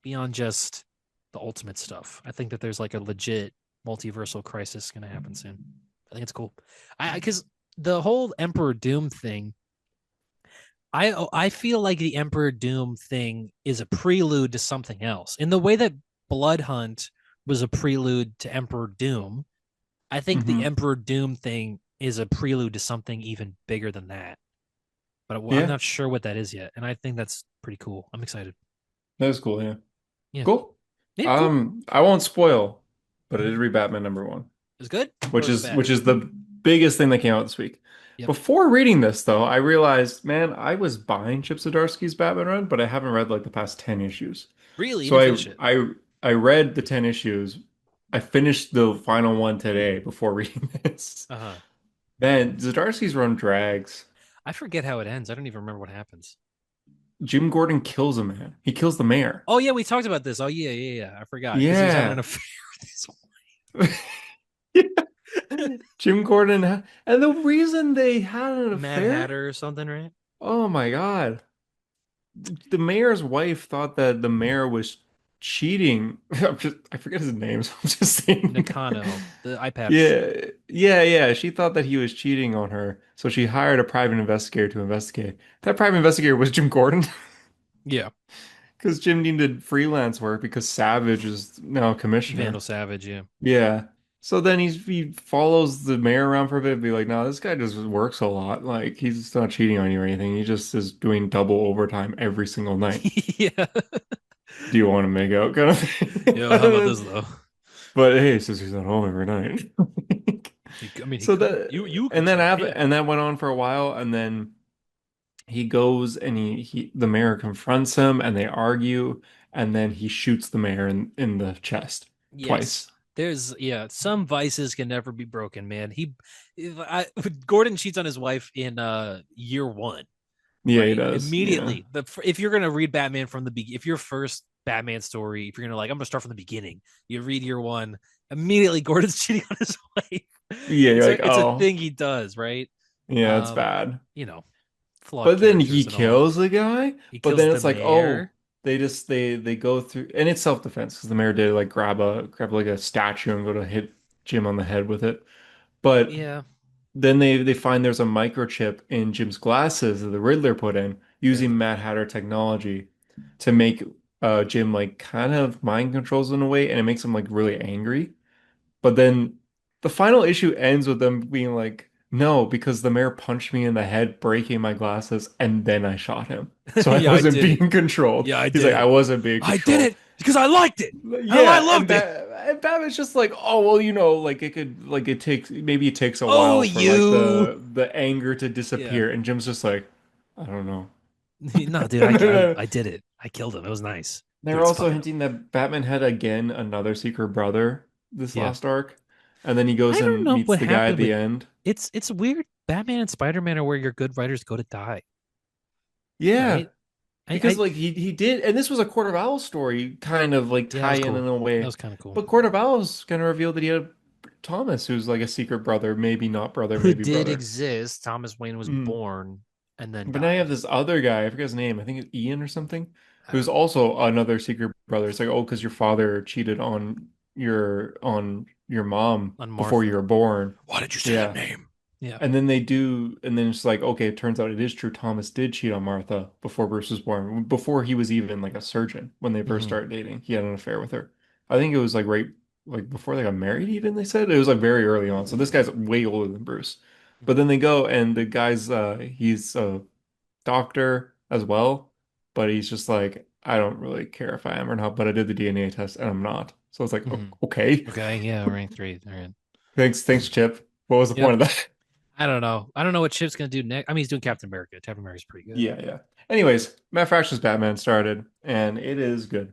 beyond just the ultimate stuff. I think that there's like a legit multiversal crisis going to happen soon. I think it's cool. I because the whole Emperor Doom thing, I feel like the Emperor Doom thing is a prelude to something else. In the way that Blood Hunt was a prelude to Emperor Doom, I think the Hmm. Emperor Doom thing is a prelude to something even bigger than that. But I'm Yeah. not sure what that is yet, and I think that's pretty cool. I'm excited. That is cool. Yeah. Yeah, Cool. yeah, cool. I won't spoil, but I did read Batman #1, It was good or which was it is bad? which is the biggest thing that came out this week. Yep. Before reading this, though, I realized, man, I was buying Chip Zdarsky's Batman run, but I haven't read like the past 10 issues. Really, you So didn't finish it? I read the 10 issues. I finished the final one today before reading this. Uh huh. Man, Zdarsky's run drags. I forget how it ends. I don't even remember what happens. Jim Gordon kills a man. He kills the mayor. Oh yeah, we talked about this. Oh yeah, yeah, yeah. I forgot because he was having an Yeah. affair with his Jim Gordon, and the reason they had an Mad affair? Hatter or something, right? Oh my God. The mayor's wife thought that the mayor was cheating. I forget his name, so I'm just saying. Nakano, the eye patch. Yeah, yeah, yeah. She thought that he was cheating on her, so she hired a private investigator to investigate. That private investigator was Jim Gordon, Yeah, because Jim needed freelance work because Savage is now Vandal commissioner. Savage. Yeah, Yeah. So then he follows the mayor around for a bit and be like, no, this guy just works a lot. Like he's not cheating on you or anything. He just is doing double overtime every single night. yeah. Do you want to make out kind of Yo, how about thing? this though? But hey, sister's at home every night. I mean, he So could. that You could and then try after, him. and that went on for a while, and then he goes and he the mayor confronts him and they argue, and then he shoots the mayor in the chest Yes. twice. There's some vices can never be broken, man. Gordon cheats on his wife in year one, Yeah, he right? does. Yeah. Immediately. But if you're gonna read Batman from the beginning, if your first Batman story, if you're gonna like, I'm gonna start from the beginning, you read year one, immediately Gordon's cheating on his wife. Yeah, you're like, It's a oh, thing he does, right? yeah, it's Um, bad. you know, flawed But then he characters and all. kills the guy, He but kills then the it's like, oh, mayor. they go through, and it's self-defense because the mayor did like grab like a statue and go to hit Jim on the head with it. But Yeah, then they find there's a microchip in Jim's glasses that the Riddler put in using Riddler. Mad Hatter technology to make Jim like kind of mind controls in a way, and it makes him like really angry. But then the final issue ends with them being like, no, because the mayor punched me in the head, breaking my glasses, and then I shot him. So I Yeah, I wasn't did it. being controlled. Yeah, I He's did like, I it. wasn't being I did controlled. it because I liked it. I Yeah, loved it. And Batman's just like, oh well, like it could like it takes maybe it takes a Oh, while for like you. the anger to Yeah. disappear, and Jim's just like, I don't know. No, dude, I did it. I killed him. It was nice. Dude, They're it's also fucking. hinting that Batman had again another secret brother this Yeah. last arc, and then he goes I don't and know meets what the guy at happened the with. end. It's weird. Batman and Spider Man are where your good writers go to die, Yeah, right? because I like he did, and this was a Court of Owls story, kind of like Yeah, that tie was in cool. a That way. was kind of cool. But Court of Owls kind of revealed that he had Thomas, who's like a secret brother, Who maybe did brother. exist? Thomas Wayne was Mm. born and then But now you have died. this other guy, I forget his name, I think it's Ian or something, I who's don't also another secret brother. It's like, oh, because your father cheated on your mom know. On before you Martha. were born. Why did you say that Yeah. name? Yeah. And then they do, and then it's like, okay, it turns out it is true. Thomas did cheat on Martha before Bruce was born, before he was even like a surgeon when they first Hmm. started dating. He had an affair with her. I think it was like right, like before they got married, even they said it was like very early on. So this guy's way older than Bruce. But then they go, and the guy's, he's a doctor as well, but he's just like, I don't really care if I am or not, but I did the DNA test and I'm not. So it's like, Hmm. Okay, Okay. Yeah. Right. Great. All right. thanks, Chip. What was the point Yep. of that? I don't know. I don't know what Chip's gonna do next. I mean, he's doing Captain America. Captain America's pretty good. Yeah, yeah. Anyways, Matt Fraction's Batman started, and it is good.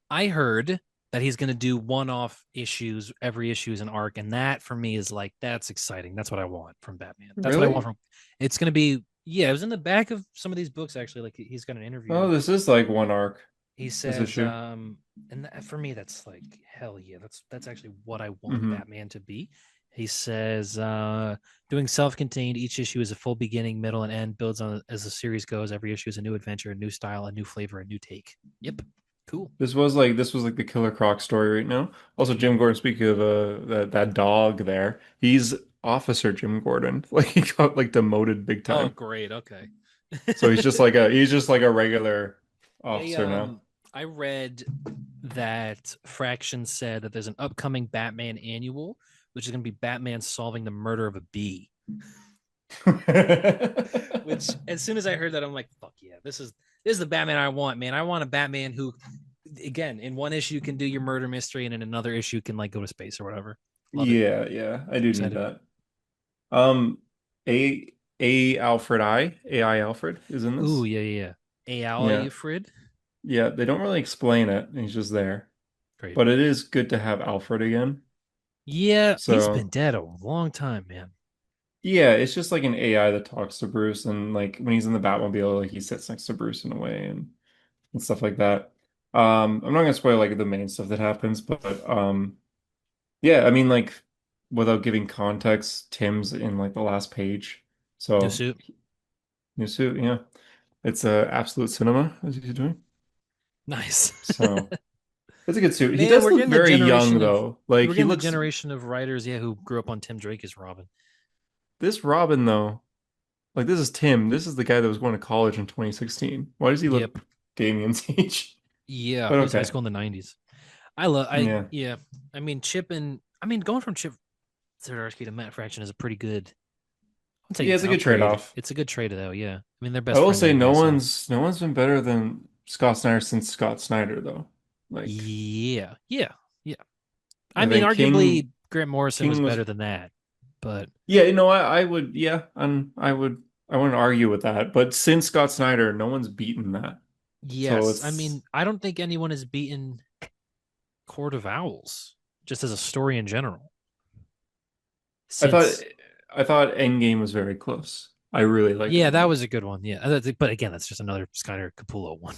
I heard that he's gonna do one-off issues. Every issue is an arc, and that for me is like that's exciting. That's what I want from Batman. That's what I want Really? from. It's gonna be. Yeah, it was in the back of some of these books actually. Like he's got an Oh, interview. this is like one arc, He this says, issue. and for me, that's like hell yeah. That's actually what I want Hmm. Batman to be. He says, doing self-contained, each issue is a full beginning, middle, and end. Builds on as the series goes. Every issue is a new adventure, a new style, a new flavor, a new take. Yep, cool. This was like the Killer Croc story right now. Also, Jim Gordon, speaking of that dog there, he's Officer Jim Gordon. Like he got like demoted big Oh, time. great. Okay. So he's just like a regular I officer now. um I read that Fraction said that there's an upcoming Batman annual, which is going to be Batman solving the murder of a bee. Which, as soon as I heard that, I'm like, fuck yeah, this is the Batman I want, man. I want a Batman who, again, in one issue can do your murder mystery, and in another issue can like go to space or whatever. Love it. Yeah, yeah, I do need Excited. that. Um, A AI Alfred is in Ooh, this. yeah, yeah, yeah. Yeah, Alfred, yeah. They don't really explain it. He's just there, great. but it is good to have Alfred again. Yeah, he's been So dead a long time, man. yeah, it's just like an AI that talks to Bruce, and like when he's in the Batmobile, like he sits next to Bruce in a way, and stuff like that. I'm not gonna spoil like the main stuff that happens, but yeah, I mean like without giving context, Tim's in like the last page. New So suit, new suit, yeah. It's a absolute cinema as he's doing. nice. So it's a good suit. He Man, does look very young though. Like we're he getting the looks generation of writers, yeah, who grew up on Tim Drake as Robin. this Robin though. Like this is Tim. This is the guy that was going to college in 2016. Why does he look Yep. Damien's age? Yeah, But he was high okay. school in the '90s. I love. I Yeah. Yeah. I mean, Chip and I mean, going from Chip Zdarsky to Matt Fraction is a pretty good. I'd say Yeah, it's a good upgrade. trade-off. It's a good trade though. Yeah. I mean, they're I best will friends say anyway. So no one's been better than Scott Snyder since Scott Snyder though. Like Yeah, yeah, yeah. I I mean, think arguably Grant Morrison was King was better than that, but yeah, I would yeah, and I wouldn't argue with that. But since Scott Snyder, no one's beaten that. So yes, I it's mean, I don't think anyone has beaten Court of Owls just as a story in general I thought since. I thought Endgame was very close. I really liked Yeah, that Endgame. was a good one. Yeah, but again, that's just another Skyler Capullo one.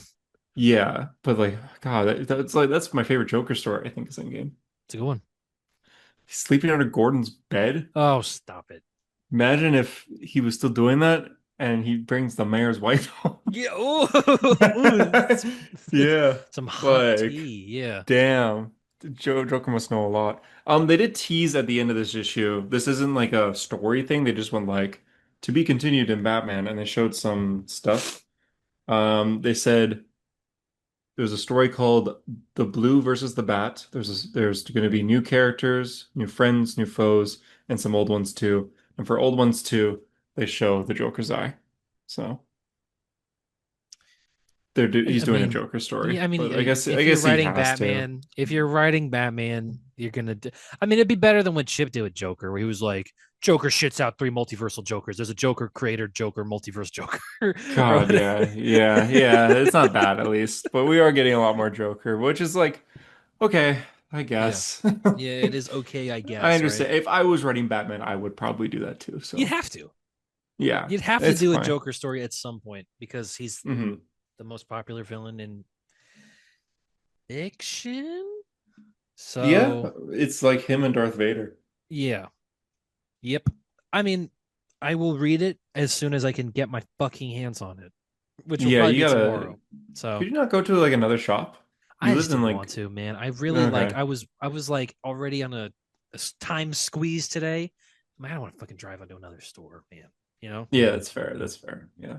Yeah, but like God, that's like that's my favorite Joker story, I think, is Endgame. It's a good one. He's sleeping under Gordon's bed. Oh, stop it. Imagine if he was still doing that and he brings the mayor's wife home. Yeah. Ooh, Yeah, some hot like tea. Yeah. damn. Joker must know a lot. They did tease at the end of this issue. This isn't like a story thing. They just went like to be continued in Batman, and they showed some stuff. They said there's a story called The Blue versus the Bat. There's going to be new characters, new friends, new foes, and some old ones too. And for old ones too, they show the Joker's eye. So I he's doing a mean, Joker story, yeah, I mean, but I if you're guess he writing has to. Batman, you're gonna. I mean, it'd be better than what Chip did with Joker, where he was like, Joker shits out three multiversal Jokers. There's a Joker creator, Joker, multiverse Joker, or God, whatever. yeah. It's not bad at least, but we are getting a lot more Joker, which is like, okay, I Yeah, guess. yeah, it is okay, I I guess, right? understand. If I was writing Batman, I would probably do that too. You'd So have to. yeah, You'd have to it's do a fine. Joker story at some point because he's Hmm. the most popular villain in fiction. Yeah, So it's like him and Darth Vader. yeah, yep. I mean, I will read it as soon as I can get my fucking hands on it, which will Yeah, probably you be gotta. tomorrow. So Could you not go to like another shop? You I just live in didn't want like to, man. I really like. okay. I was like already on a time squeeze today. Man, I don't want to fucking drive into another store, man. You know? Yeah, that's fair. That's fair. Yeah.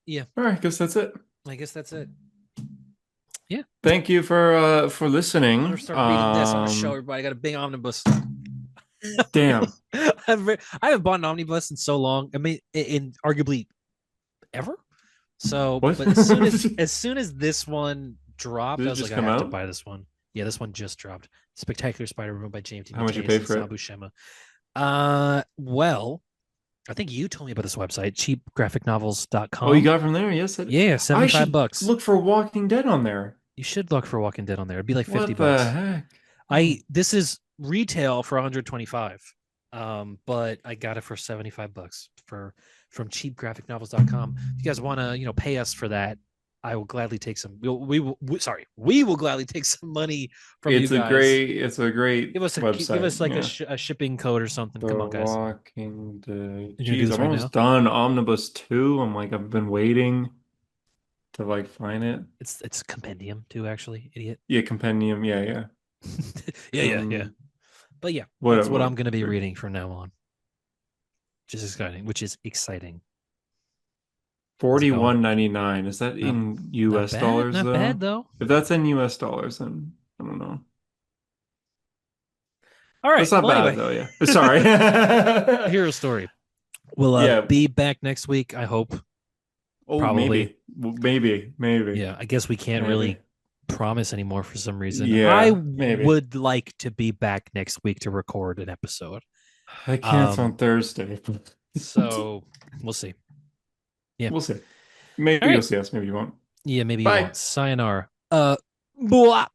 Yeah. All right, guess that's it. I guess that's it. Yeah. Thank you for I'm gonna listening. start reading this on the show. Everybody I got a big omnibus. Damn. I haven't bought an omnibus in so long. I mean, in arguably ever. So, What? but as soon as this one dropped, Did I it was like, just I come have to out? buy this one. Yeah, this one just dropped. Spectacular Spider-Man by James How much you DeMatteis pay and for it? Sabu Shema. Well, I think you told me about this website, Oh, you cheapgraphicnovels.com. got it from there? Yes, Yeah, I 75 should bucks. look for Walking Dead on there. You should look for Walking Dead on there. It'd be like 50 What the bucks. heck? I this is retail for 125. But I got it for 75 bucks from cheapgraphicnovels.com. If you guys want to, pay us for that, I will gladly take some. We will gladly take some money from you guys. It's a great Give website. us like Yeah. a shipping code or something. The Come on, guys. Walking Dead. You're gonna do Jeez, this I'm right now. almost done. Omnibus 2. I've been waiting to like find it. It's compendium too, actually, idiot. Yeah, compendium. Yeah. Yeah. Um, But yeah, that's what what? I'm gonna be reading from now on. Which is exciting. How's it going? 41.99. Is that Not in not US bad. dollars Not bad though? though. If that's in US dollars, then I don't know. All That's right. not Well, bad anyway, though, yeah. Sorry. hero story. We'll Yeah. be back next week. I hope. Oh, Probably. maybe. Maybe. Yeah. I guess we can't Maybe. really promise anymore for some reason. I Yeah, maybe. would like to be back next week to record an episode. I can't on Um. Thursday. So we'll see. Yeah. We'll see. All Maybe you'll right. see us, maybe you won't. Yeah. Maybe you Bye. won't. Sayonara. Blah.